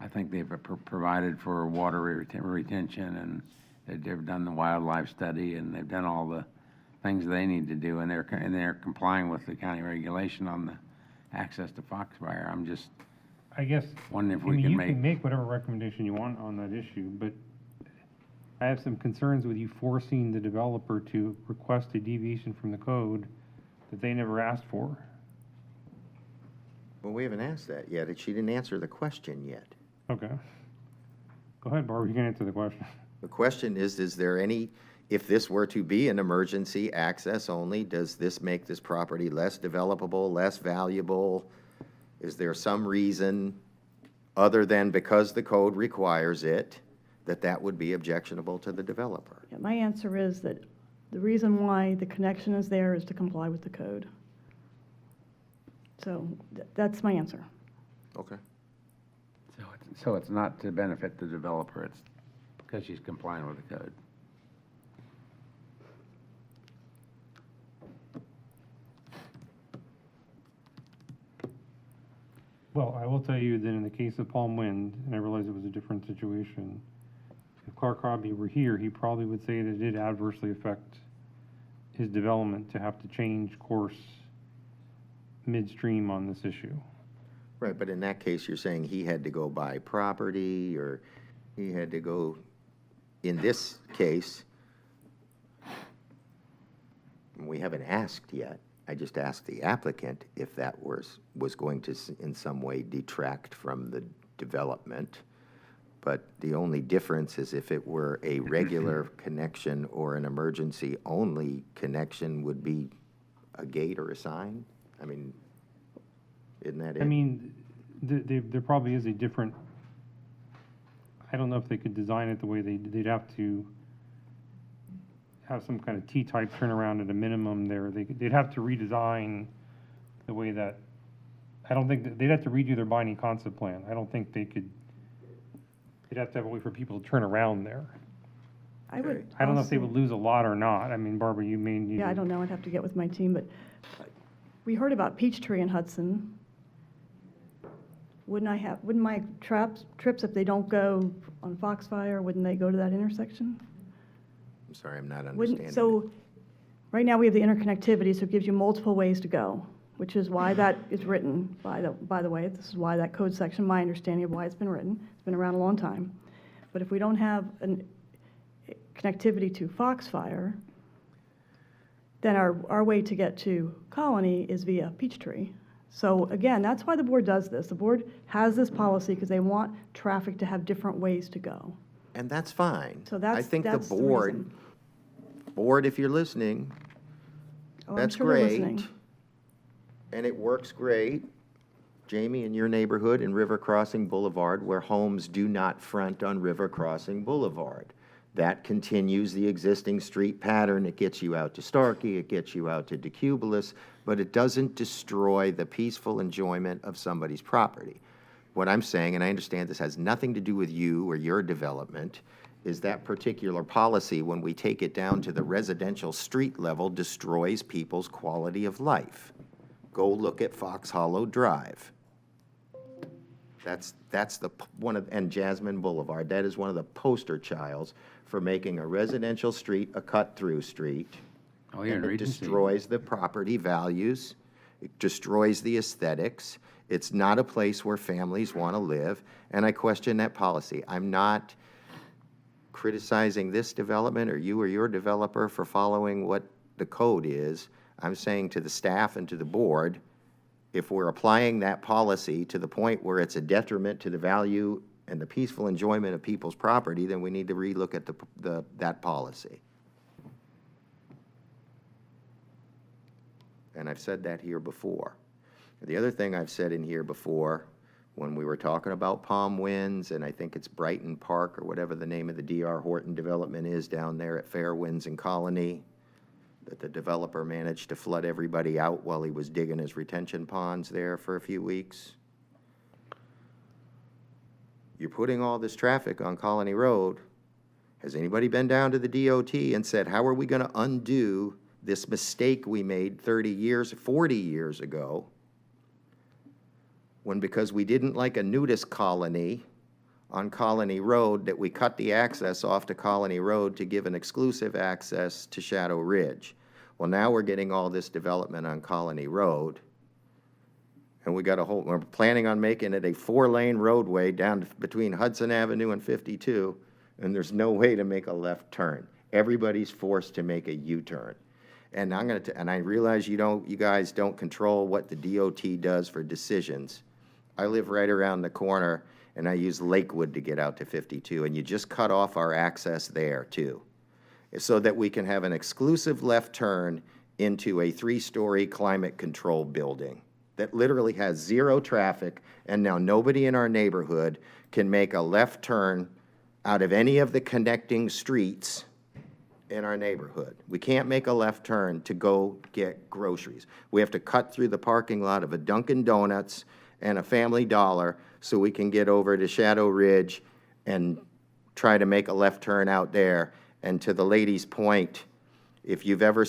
I think they've provided for water retention, and they've done the wildlife study, and they've done all the things they need to do, and they're complying with the county regulation on the access to Foxfire. I'm just I guess, wondering if I we mean, can you make. can make whatever recommendation you want on that issue, but I have some concerns with you forcing the developer to request a deviation from the code that they never asked for. Well, we haven't asked that yet. She didn't answer the question yet. Okay. Go ahead, Barbara, you can answer the question. The question is there any, if this were to be an emergency access only, does this make this property less developable, less valuable? Is there some reason, other than because the code requires it, that would be objectionable to the developer. Yeah, my answer is that the reason why the connection is there is to comply with the code. So that's my answer. Okay. So it's not to benefit the developer, it's because she's complying with the code. Well, I will tell you that in the case of Palm Wind, and I realize it was a different situation, if Clark Hobby were here, he probably would say that it did adversely affect his development to have to change course midstream on this issue. Right, but in that case, you're saying he had to go buy property, or he had to go, in this case, we haven't asked yet. I just asked the applicant if that was going to in some way detract from the development. But the only difference is if it were a regular connection or an emergency-only connection would be a gate or a sign? I mean, isn't that it? I mean, there probably is a different, I don't know if they could design it the way they'd have to have some kind of T-type turnaround at a minimum there. They'd have to redesign the way that, I don't think, they'd have to redo their binding concept plan. I don't think they could, they'd have to have a way for people to turn around there. I would I don't know if they also- would lose a lot or not. I mean, Barbara, you may need. Yeah, I don't know, I'd have to get with my team, but we heard about Peachtree in Hudson. Wouldn't my trips, if they don't go on Foxfire, wouldn't they go to that intersection? I'm sorry, I'm not Wouldn't, understanding. so, right now we have the interconnectivity, so it gives you multiple ways to go, which is why that is written, by the way, this is why that code section, my understanding of why it's been written, it's been around a long time. But if we don't have connectivity to Foxfire, then our way to get to Colony is via Peachtree. So again, that's why the board does this. The board has this policy because they want traffic to have different ways to go. And that's fine. So that's- I think the that's the board, reason. board, if you're listening, Oh, I'm that's sure they're great. listening. And it works great, Jamie, in your neighborhood in River Crossing Boulevard, where homes do not front on River Crossing Boulevard. That continues the existing street pattern. It gets you out to Starkey, it gets you out to Decubitus, but it doesn't destroy the peaceful enjoyment of somebody's property. What I'm saying, and I understand this has nothing to do with you or your development, is that particular policy, when we take it down to the residential street level, destroys people's quality of life. Go look at Fox Hollow Drive. That's the one of, and Jasmine Boulevard, that is one of the poster childs for making a residential street a cut-through street. Oh, yeah, And it Regency. destroys the property values, it destroys the aesthetics. It's not a place where families want to live, and I question that policy. I'm not criticizing this development or you or your developer for following what the code is. I'm saying to the staff and to the board, if we're applying that policy to the point where it's a detriment to the value and the peaceful enjoyment of people's property, then we need to relook at that policy. And I've said that here before. The other thing I've said in here before, when we were talking about Palm Winds, and I think it's Brighton Park or whatever the name of the D.R. Horton development is down there at Fairwinds and Colony, that the developer managed to flood everybody out while he was digging his retention ponds there for a few weeks. You're putting all this traffic on Colony Road. Has anybody been down to the DOT and said, how are we going to undo this mistake we made 30 years, 40 years ago, when because we didn't like a nudist colony on Colony Road, that we cut the access off to Colony Road to give an exclusive access to Shadow Ridge. Well, now we're getting all this development on Colony Road, and we're planning on making it a 4-lane roadway down between Hudson Avenue and 52, and there's no way to make a left turn. Everybody's forced to make a U-turn. And and I realize you guys don't control what the DOT does for decisions. I live right around the corner, and I use Lakewood to get out to 52, and you just cut off our access there too, so that we can have an exclusive left turn into a 3-story climate control building that literally has 0 traffic, and now nobody in our neighborhood can make a left turn out of any of the connecting streets in our neighborhood. We can't make a left turn to go get groceries. We have to cut through the parking lot of a Dunkin' Donuts and a Family Dollar so we can get over to Shadow Ridge and try to make a left turn out there. And to the lady's point, if you've ever,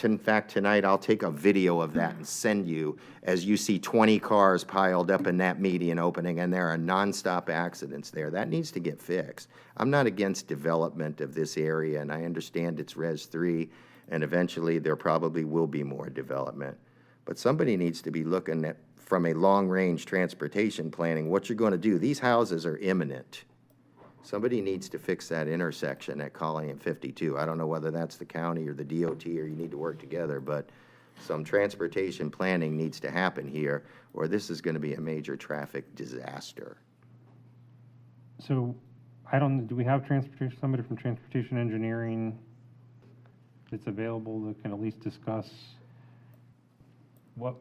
in fact, tonight, I'll take a video of that and send you as you see 20 cars piled up in that median opening, and there are nonstop accidents there. That needs to get fixed. I'm not against development of this area, and I understand it's Res 3, and eventually there probably will be more development. But somebody needs to be looking at, from a long-range transportation planning, what you're going to do. These houses are imminent. Somebody needs to fix that intersection at Colony and 52. I don't know whether that's the county or the DOT, or you need to work together, but some transportation planning needs to happen here, or this is going to be a major traffic disaster. So, I don't, do we have transportation, somebody from transportation engineering that's available that can at least discuss what,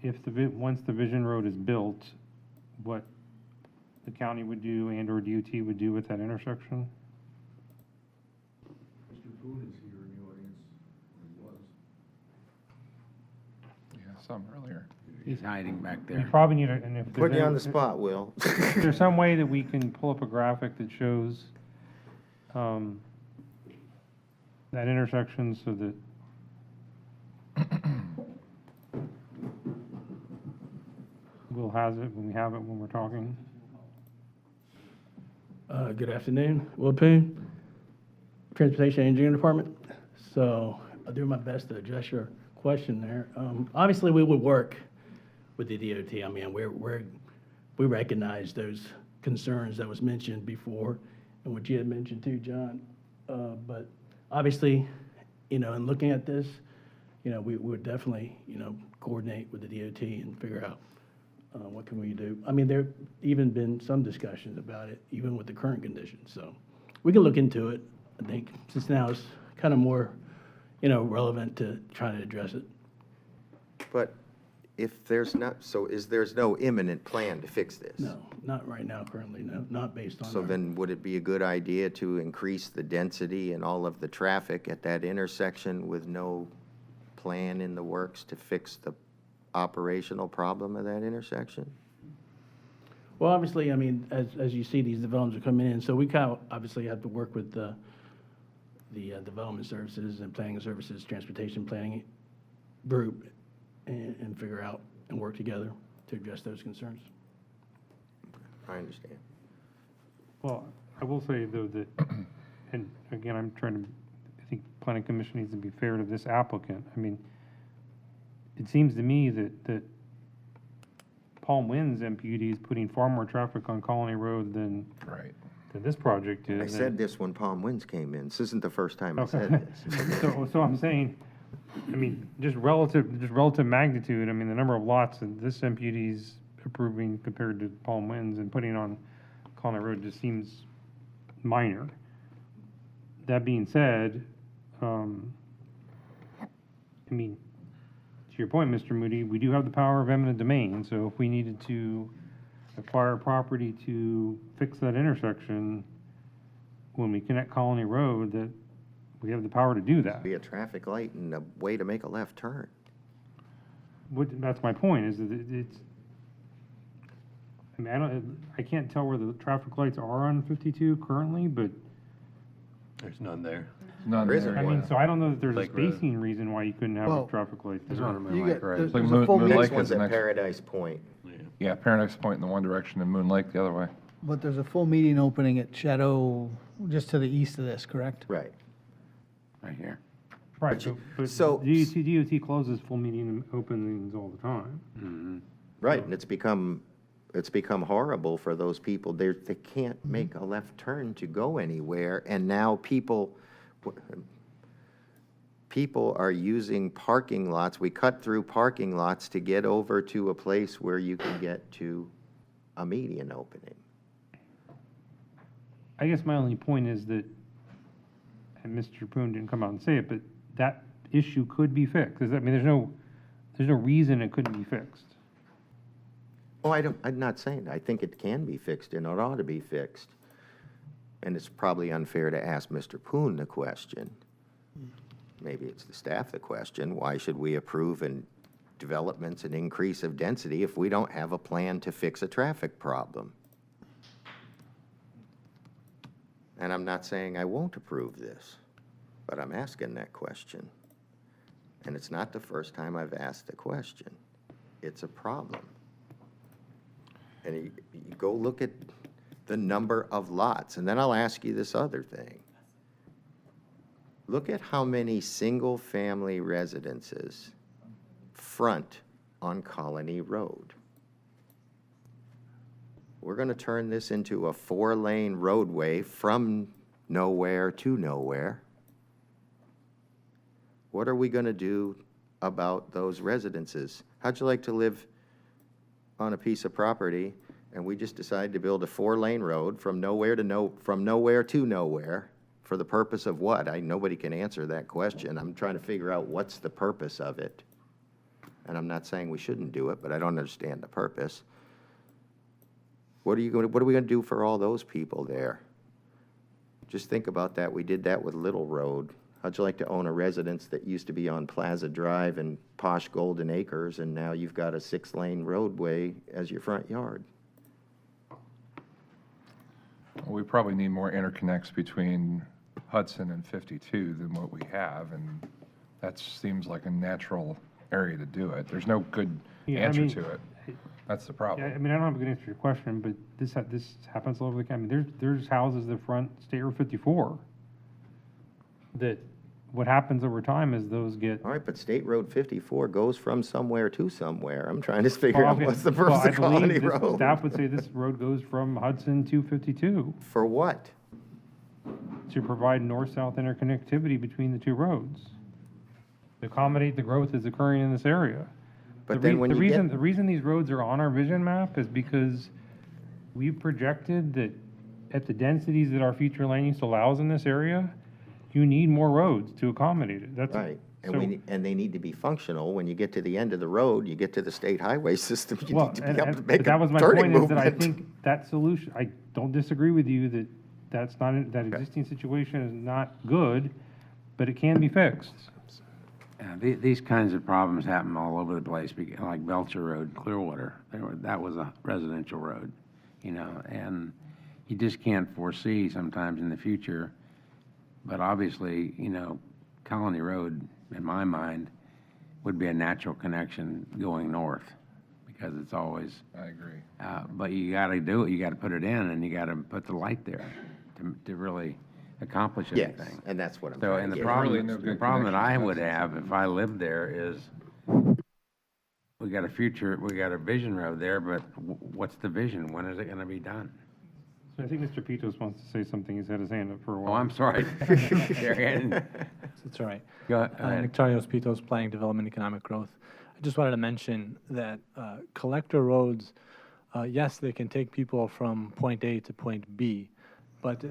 if once the Vision Road is built, what the county would do and/or DOT would do with that intersection? Mr. Poon is here in the audience, or was. Yeah, some earlier. He's hiding back We there. probably need and if Put there's you on any- the spot, Will. Is there some way that we can pull up a graphic that shows that intersection so that Will has it when we have it when we're talking? Good afternoon, Will Poon, Transportation Engineering Department. So I'll do my best to address your question there. Obviously, we would work with the DOT. I mean, we recognize those concerns that was mentioned before and what you had mentioned too, John. But obviously, in looking at this, we would definitely, coordinate with the DOT and figure out what can we do. I mean, there even been some discussions about it, even with the current conditions. So we can look into it. I think since now it's kind of more, relevant to trying to address it. But if there's not, so there's no imminent plan to fix this? No, not right now, currently, no, not based on. So then would it be a good idea to increase the density and all of the traffic at that intersection with no plan in the works to fix the operational problem of that intersection? Well, obviously, I mean, as you see, these developments are coming in, so we kind of obviously have to work with the development services and planning services, transportation planning group, and figure out and work together to address those concerns. I understand. Well, I will say though that, and again, I think Planning Commission needs to be fair to this applicant. I mean, it seems to me that Palm Winds MPUD is putting far more traffic on Colony Road than this project is. I said this when Palm Winds came in. This isn't the first time I said this. So I'm saying, I mean, just relative magnitude, I mean, the number of lots that this MPUD is approving compared to Palm Winds and putting on Colony Road just seems minor. That being said, I mean, to your point, Mr. Moody, we do have the power of eminent domain, so if we needed to acquire property to fix that intersection when we connect Colony Road, that we have the power to do that. Be a traffic light and a way to make a left turn. That's my point, is that it's, I mean, I can't tell where the traffic lights are on 52 currently, but There's none there. None There there. isn't I one. mean, so I don't know that there's a Lake Road. spacing reason why you couldn't have a Well, traffic light There's there. one on Moon You Lake get- Road. there's Like a Moon- full Moon meeting- Next Lake one's is the at next. Paradise Point. Yeah, Paradise Point in the one direction and Moon Lake the other way. But there's a full meeting opening at Shadow, just to the east of this, correct? Right. Right here. Right, but so- DOT closes full meeting openings all the time. Mhm. Right, and it's become horrible for those people. They can't make a left turn to go anywhere, and now people are using parking lots. We cut through parking lots to get over to a place where you can get to a median opening. I guess my only point is that, and Mr. Poon didn't come out and say it, but that issue could be fixed. I mean, there's no reason it couldn't be fixed. Oh, I'm not saying, I think it can be fixed and it ought to be fixed. and it's probably unfair to ask Mr. Poon the question, maybe it's the staff the question, why should we approve developments and increase of density if we don't have a plan to fix a traffic problem? And I'm not saying I won't approve this, but I'm asking that question. And it's not the first time I've asked the question. It's a problem. And you go look at the number of lots, and then I'll ask you this other thing. Look at how many single-family residences front on Colony Road. We're going to turn this into a 4-lane roadway from nowhere to nowhere. What are we going to do about those residences? How'd you like to live on a piece of property and we just decide to build a 4-lane road from nowhere to nowhere for the purpose of what? Nobody can answer that question. I'm trying to figure out what's the purpose of it. And I'm not saying we shouldn't do it, but I don't understand the purpose. What are we going to do for all those people there? Just think about that. We did that with Little Road. How'd you like to own a residence that used to be on Plaza Drive and posh Golden Acres, and now you've got a 6-lane roadway as your front yard? Well, we probably need more interconnects between Hudson and 52 than what we have, and that seems like a natural area to do it. There's no good answer to it. That's the problem. Yeah, I mean, I don't have a good answer to your question, but this happens all over the county. There's houses that front State Road 54 that what happens over time is those get. All right, but State Road 54 goes from somewhere to somewhere. I'm trying to figure out what's the purpose of Colony Road. Staff would say this road goes from Hudson to 52. For what? To provide north-south interconnectivity between the two roads. To accommodate the growth that's occurring in this area. But then when the reason these roads are on our vision map is because we've projected that at the densities that our future land use allows in this area, you need more roads to accommodate it. That's right. And they need to be functional. When you get to the end of the road, you get to the state highway system, you need to be able to make a turning movement. That was my point, is that I think that solution, I don't disagree with you that that existing situation is not good, but it can be fixed. These kinds of problems happen all over the place, like Belcher Road, Clearwater. That was a residential road, and you just can't foresee sometimes in the future. But obviously, Colony Road, in my mind, would be a natural connection going north because it's always. I agree. But you got to do it. You got to put it in, and you got to put the light there to really accomplish anything. Yes, and that's what I'm So, trying and to the get. problem that I would have if I lived there is we got a vision road there, but what's the vision? When is it going to be done? So I think Mr. Pitos wants to say something. He's had his hand up for a while. Oh, I'm sorry. It's all right. Go ahead. Nectarios Pitos, Planning, Development, Economic Growth. I just wanted to mention that collector roads, yes, they can take people from point A to point B, but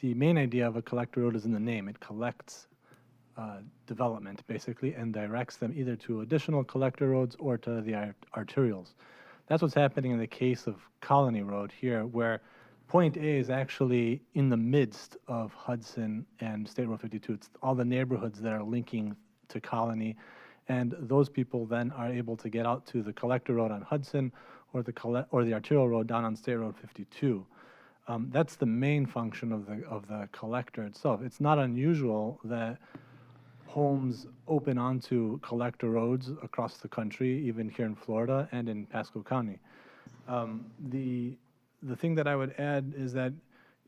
the main idea of a collector road is in the name. It collects development, basically, and directs them either to additional collector roads or to the arterials. That's what's happening in the case of Colony Road here, where point A is actually in the midst of Hudson and State Road 52. It's all the neighborhoods that are linking to Colony, and those people then are able to get out to the collector road on Hudson or the arterial road down on State Road 52. That's the main function of the collector itself. It's not unusual that homes open onto collector roads across the country, even here in Florida and in Pasco County. The thing that I would add is that,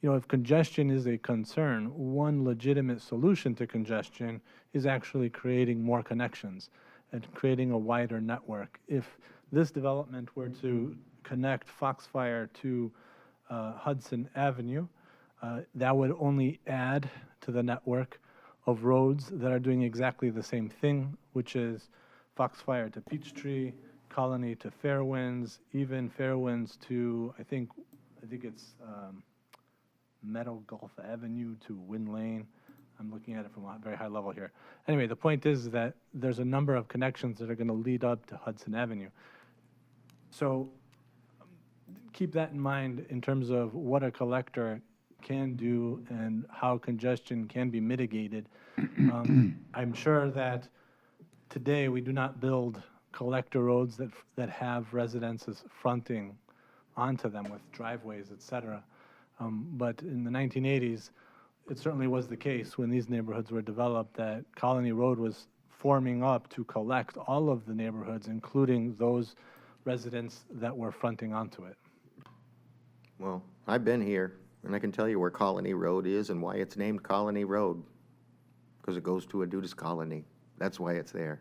if congestion is a concern, one legitimate solution to congestion is actually creating more connections and creating a wider network. If this development were to connect Foxfire to Hudson Avenue, that would only add to the network of roads that are doing exactly the same thing, which is Foxfire to Peachtree, Colony to Fairwinds, even Fairwinds to, I think it's Meadow Gulf Avenue to Wind Lane. I'm looking at it from a very high level here. Anyway, the point is that there's a number of connections that are going to lead up to Hudson Avenue. So keep that in mind in terms of what a collector can do and how congestion can be mitigated. I'm sure that today we do not build collector roads that have residences fronting onto them with driveways, et cetera. But in the 1980s, it certainly was the case when these neighborhoods were developed that Colony Road was forming up to collect all of the neighborhoods, including those residents that were fronting onto it. Well, I've been here, and I can tell you where Colony Road is and why it's named Colony Road. Because it goes to a nudist colony. That's why it's there.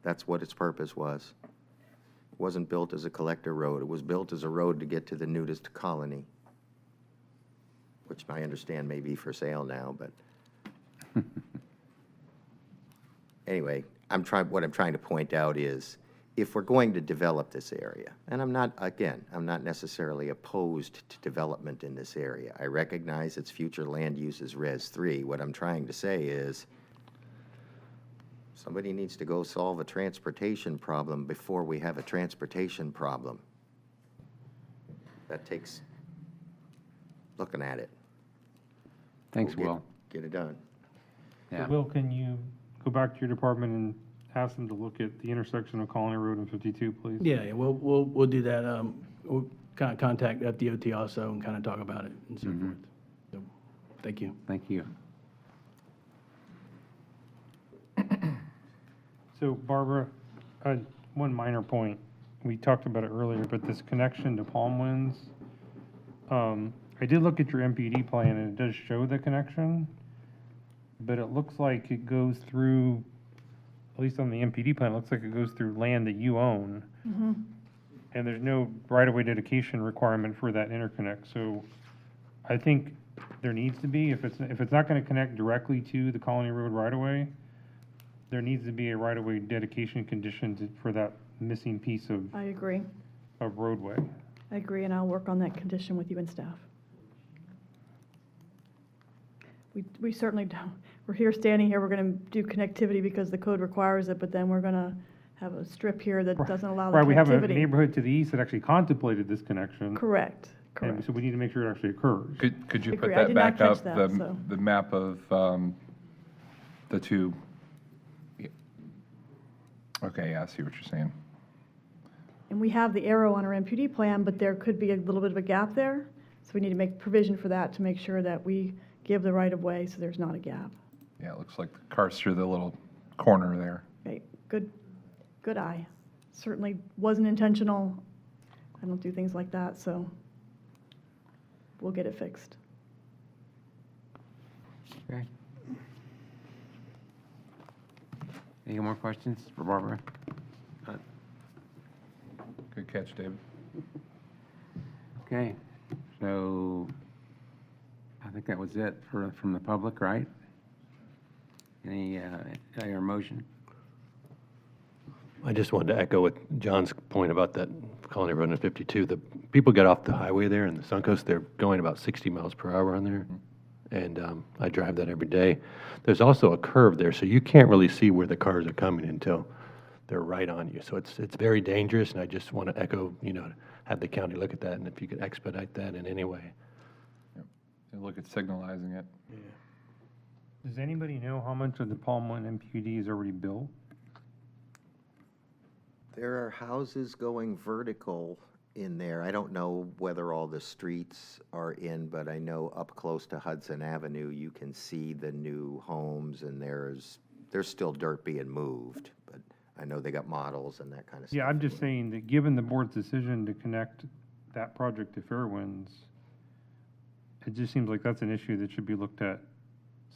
That's what its purpose was. It wasn't built as a collector road. It was built as a road to get to the nudist colony, which I understand may be for sale now, but anyway, what I'm trying to point out is, if we're going to develop this area, and I'm not necessarily opposed to development in this area. I recognize its future land use is Res 3. What I'm trying to say is, somebody needs to go solve a transportation problem before we have a transportation problem. That takes looking at it. Thanks, We'll Will. Get it done. Yeah. Will, can you go back to your department and ask them to look at the intersection of Colony Road and 52, please? Yeah, we'll do that. We'll kind of contact FDOT also and kind of talk about it and so forth. So, thank you. Thank you. So Barbara, one minor point. We talked about it earlier, but this connection to Palm Winds, I did look at your MPD plan and it does show the connection, but it looks like it goes through, at least on the MPD plan, it looks like it goes through land that you own. And there's no right-of-way dedication requirement for that interconnect. So I think there needs to be, if it's not going to connect directly to the Colony Road right-of-way, there needs to be a right-of-way dedication condition for that missing piece of I agree. Roadway. I agree, and I'll work on that condition with you and staff. We certainly don't, we're here, standing here, we're going to do connectivity because the code requires it, but then we're going to have a strip here that doesn't allow the connectivity. Right, we have a neighborhood to the east that actually contemplated this connection. Correct, And correct. so we need to make sure it actually occurs. Could you put Agree. I that did not back up, catch that, so. the map of the two? Yeah. Okay, yeah, I see what you're saying. And we have the arrow on our MPD plan, but there could be a little bit of a gap there. So we need to make provision for that to make sure that we give the right of way so there's not a gap. Yeah, it looks like the car's through the little corner there. Okay, good eye. Certainly wasn't intentional. I don't do things like that, so we'll get it fixed. Okay. Any more questions for Barbara? Good catch, David. Okay, so I think that was it from the public, right? Any other motion? I just wanted to echo what John's point about that Colony Road and 52. The people get off the highway there in the Suncoast, they're going about 60 miles per hour on there. And I drive that every day. There's also a curve there, so you can't really see where the cars are coming until they're right on you. So it's very dangerous, and I just want to echo, have the county look at that, and if you could expedite that in any way. Yep. And look at signalizing it. Does anybody know how much of the Palm One MPUD is already built? There are houses going vertical in there. I don't know whether all the streets are in, but I know up close to Hudson Avenue, you can see the new homes, and there's still dirt being moved, but I know they got models and that kind of stuff. Yeah, I'm just saying that given the board's decision to connect that project to Fairwinds, it just seems like that's an issue that should be looked at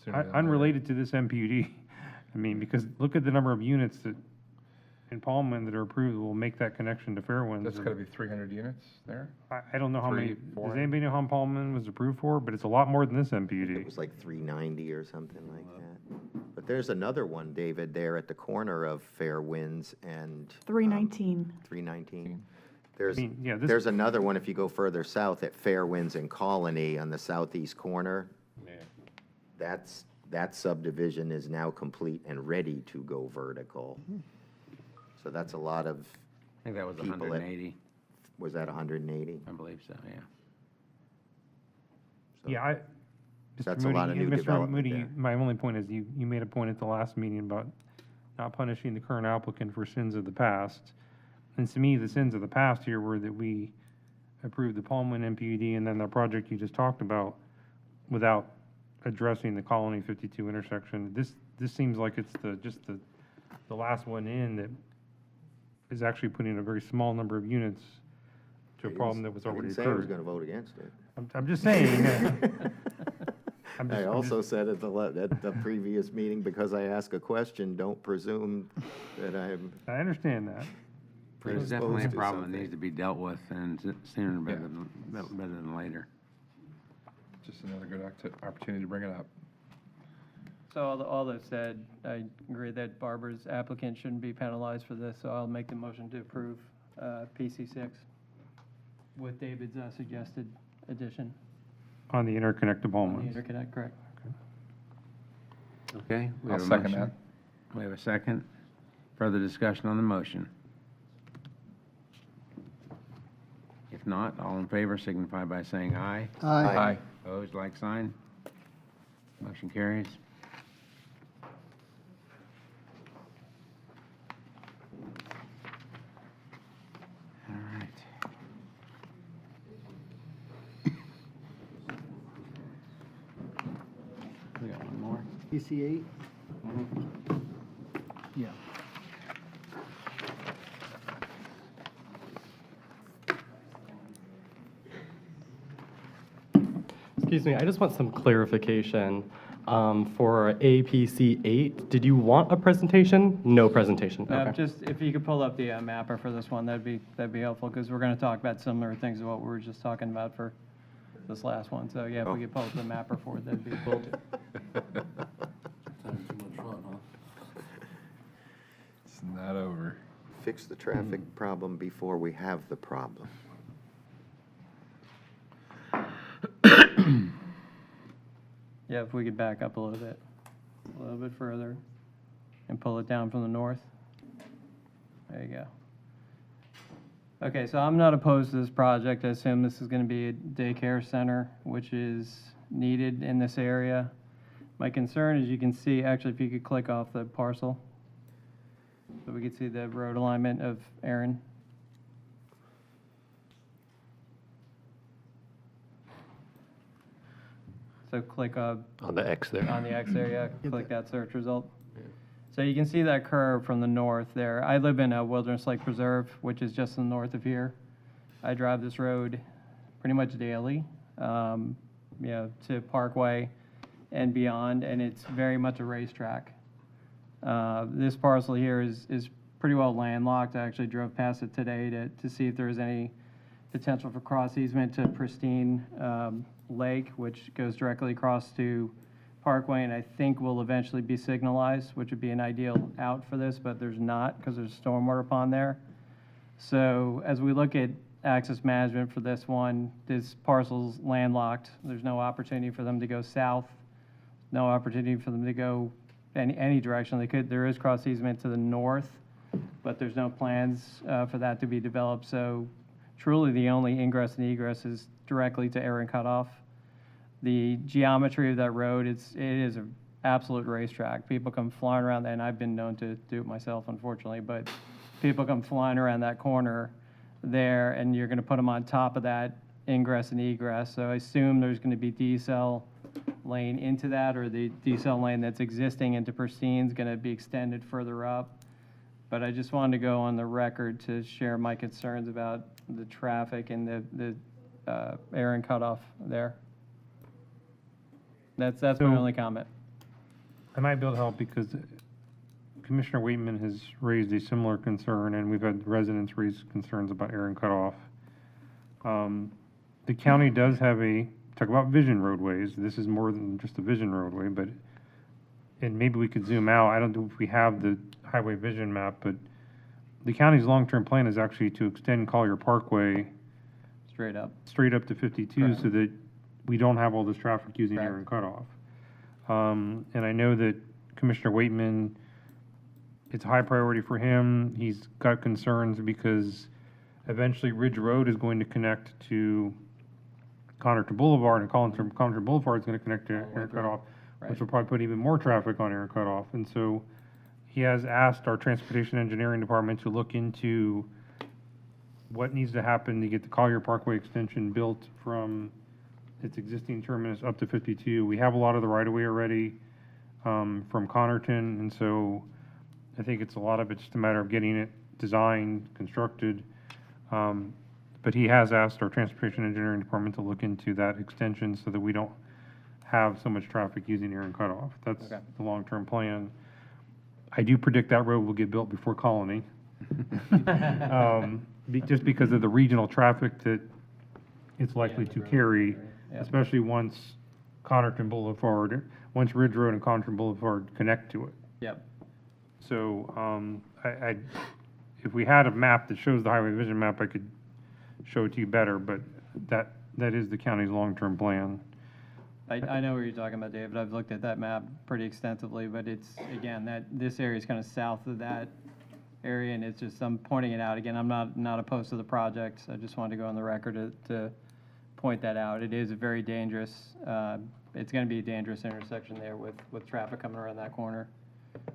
Sooner than unrelated to this MPUD. I mean, because look at the number of units that in Palmwind that are approved will make that connection to Fairwinds. That's got to be 300 units there? I don't know how many, 400? does anybody know how Palmwind was approved for? But it's a lot more than this MPUD. It was like 390 or something like that. But there's another one, David, there at the corner of Fairwinds and 319. 319. There's, yeah, this- there's another one if you go further south at Fairwinds and Colony on the southeast corner. That subdivision is now complete and ready to go vertical. So that's a lot of I think that was people 180. Was that 180? I believe so, yeah. So Yeah, Mr. That's a lot of Moody- new Mr. development Moody, there. my only point is you made a point at the last meeting about not punishing the current applicant for sins of the past. And to me, the sins of the past here were that we approved the Palmwin MPUD and then the project you just talked about without addressing the Colony 52 intersection. This seems like it's just the last one in that is actually putting a very small number of units to a problem that was I already didn't say I was occurred. going to vote against it. I'm just saying. I also said at the previous meeting, because I ask a question, don't presume that I'm I understand that. There's predisposed definitely a to problem that something. needs to be dealt with, and sooner rather than later. Just another good opportunity to bring it up. So all that said, I agree that Barbara's applicant shouldn't be penalized for this, so I'll make the motion to approve PC6 with David's suggested addition On the interconnect to on Palmwin. the interconnect, correct? Okay? we I'll have a second motion. that. We have a second. Further discussion on the motion? If not, all in favor signify by saying aye. Aye. Opposed, like sign. Motion carries. All right. We got one more. PC8? Yeah. Excuse me, I just want some clarification. For APC 8, did you want a presentation? No presentation, okay. Just if you could pull up the mapper for this one, that'd be helpful, because we're going to talk about similar things to what we were just talking about for this last one. So yeah, if we could pull up the mapper for it, that'd be cool. It's not over. Fix the traffic problem before we have the problem. Yeah, if we could back up a little bit further, and pull it down from the north. There you go. Okay, so I'm not opposed to this project. I assume this is going to be a daycare center, which is needed in this area. My concern is you can see, actually, if you could click off the parcel, so we could see the road alignment of Aaron. So click On the X there. on the X there, yeah, click that search result. So you can see that curve from the north there. I live in a Wilderness Lake Preserve, which is just to the north of here. I drive this road pretty much daily, to Parkway and beyond, and it's very much a racetrack. This parcel here is pretty well landlocked. I actually drove past it today to see if there was any potential for cross easement to Pristine Lake, which goes directly across to Parkway, and I think will eventually be signalized, which would be an ideal out for this, but there's not, because there's a stormwater pond there. So as we look at access management for this one, this parcel's landlocked. There's no opportunity for them to go south, no opportunity for them to go any direction. There is cross easement to the north, but there's no plans for that to be developed. So truly the only ingress and egress is directly to Aaron Cutoff. The geometry of that road, it is an absolute racetrack. People come flying around that, and I've been known to do it myself, unfortunately, but people come flying around that corner there, and you're going to put them on top of that ingress and egress. So I assume there's going to be decel lane into that, or the decel lane that's existing into Pristine is going to be extended further up. But I just wanted to go on the record to share my concerns about the traffic and the Aaron Cutoff there. That's my So- only comment. I might be able to help because Commissioner Waitman has raised a similar concern, and we've had residents raise concerns about Aaron Cutoff. The county does have talk about vision roadways. This is more than just a vision roadway, but, and maybe we could zoom out. I don't know if we have the highway vision map, but the county's long-term plan is actually to extend Collier Parkway Straight up to 52 so that we don't have all this traffic using Aaron Cutoff. And I know that Commissioner Waitman, it's a high priority for him. He's got concerns because eventually Ridge Road is going to connect to Connerton Boulevard, and Connerton Boulevard is gonna connect to Aaron Cutoff, which Right. will probably put even more traffic on Aaron Cutoff. And so he has asked our Transportation Engineering Department to look into what needs to happen to get the Collier Parkway extension built from its existing terminus up to 52. We have a lot of the right-of-way already from Connerton, and so I think it's a lot of it's just a matter of getting it designed, constructed. But he has asked our Transportation Engineering Department to look into that extension so that we don't have so much traffic using Aaron Cutoff. That's Okay. the long-term plan. I do predict that road will get built before Colony. Just because of the regional traffic that it's likely to carry, Yeah. especially once Connerton Boulevard, once Ridge Road and Connerton Boulevard connect to it. Yep. So, if we had a map that shows the highway vision map, I could show it to you better, but that is the county's long-term plan. I know what you're talking about, David. I've looked at that map pretty extensively, but it's, again, this area is kind of south of that area, and it's just, I'm pointing it out. Again, I'm not opposed to the project. I just wanted to go on the record to point that out. It is a very dangerous, it's going to be a dangerous intersection there with traffic coming around that corner.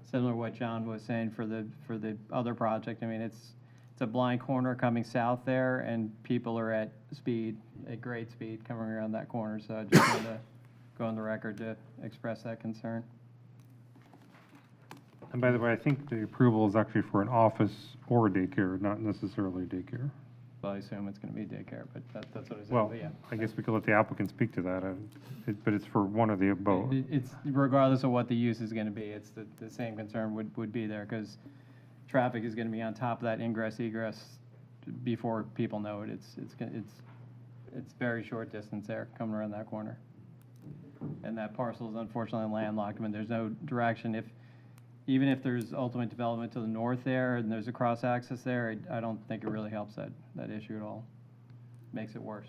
Similar to what John was saying for the other project. I mean, it's a blind corner coming south there, and people are at great speed coming around that corner. So I just wanted to go on the record to express that concern. And by the way, I think the approval is actually for an office or a daycare, not necessarily daycare. Well, I assume it's going to be daycare, but that's what I said. Well, But yeah. I guess we could let the applicant speak to that, but it's for one of the both. It's regardless of what the use is going to be, it's the same concern would be there, because traffic is going to be on top of that ingress egress before people know it. It's very short distance there coming around that corner. And that parcel is unfortunately landlocked. I mean, there's no direction. Even if there's ultimate development to the north there and there's a cross access there, I don't think it really helps that issue at all. Makes it worse.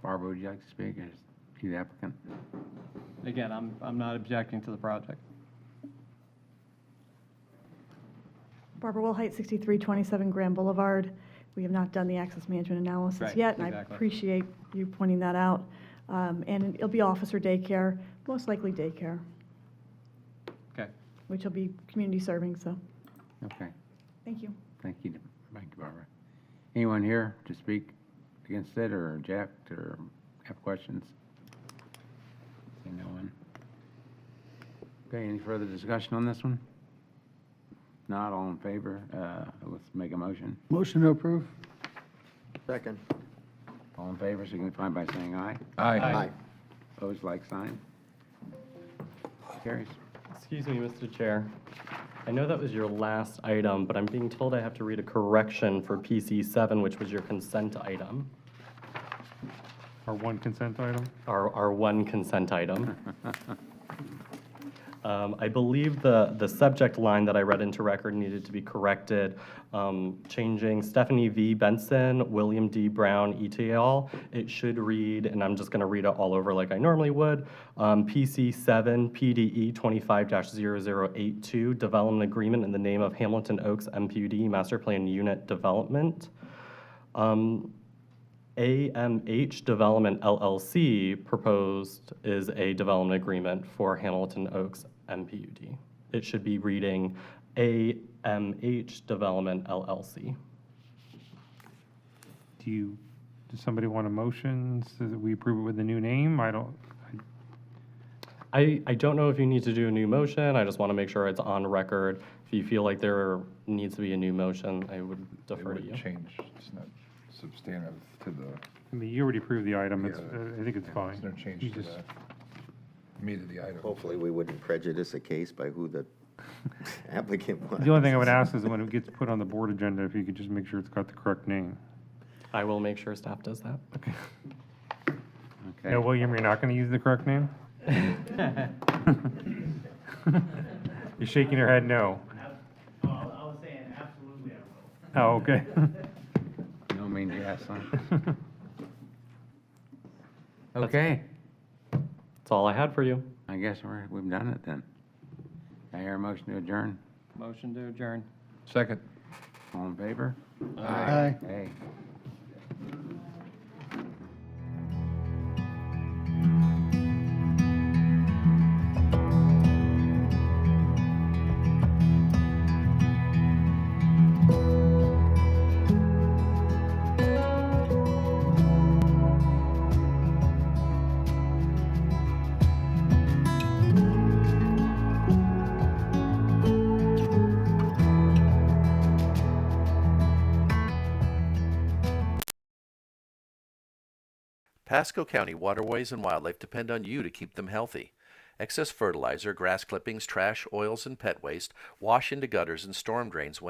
Barbara, would you like to speak as the applicant? Again, I'm not objecting to the project. Barbara Wilhite, 6327 Grand Boulevard. We have not done the access management analysis Right, yet, and I exactly. appreciate you pointing that out. And it'll be officer daycare, most likely daycare, Okay. which will be community serving, so, Okay, thank you. thank you, Barbara. Anyone here to speak against it, or object, or have questions? See no one. Okay, any further discussion on this one? Not all in favor, let's make a motion. Motion to approve. Second. All in favor, signify by saying aye. Aye. Opposed, like sign. Carries. Excuse me, Mr. Chair. I know that was your last item, but I'm being told I have to read a correction for PC 7, which was your consent item. Our one consent item? Our one consent item. I believe the subject line that I read into record needed to be corrected, changing Stephanie V. Benson, William D. Brown, et al. It should read, and I'm just going to read it all over like I normally would, PC 7 PDE 25-0082, Development Agreement in the name of Hamilton Oaks MPUD Master Plan Unit Development. AMH Development LLC proposed is a development agreement for Hamilton Oaks MPUD. It should be reading AMH Development LLC. Does somebody want a motion so that we approve it with the new name? I don't know if you need to do a new motion. I just want to make sure it's on record. If you feel like there needs to be a new motion, I would It defer to wouldn't you. change, it's not substantive to the, I mean, you already approved the item. It's, Yeah. I think it's fine. there's no change You to just- the meat of the item. Hopefully, we wouldn't prejudice a case by who the applicant was. The only thing I would ask is when it gets put on the board agenda, if you could just make sure it's got the correct name. I will make sure staff does that. Okay. No, William, you're not going to use the correct name? You're shaking your head no. I was saying absolutely I will. Oh, okay. No means yes, huh? Okay, That's all I had for you. I guess we've done it then. I hear a motion to adjourn. Motion to adjourn. Second. All in favor? Aye. Hey. Pasco County waterways and wildlife depend on you to keep them healthy. Excess fertilizer, grass clippings, trash, oils, and pet waste wash into gutters and storm drains when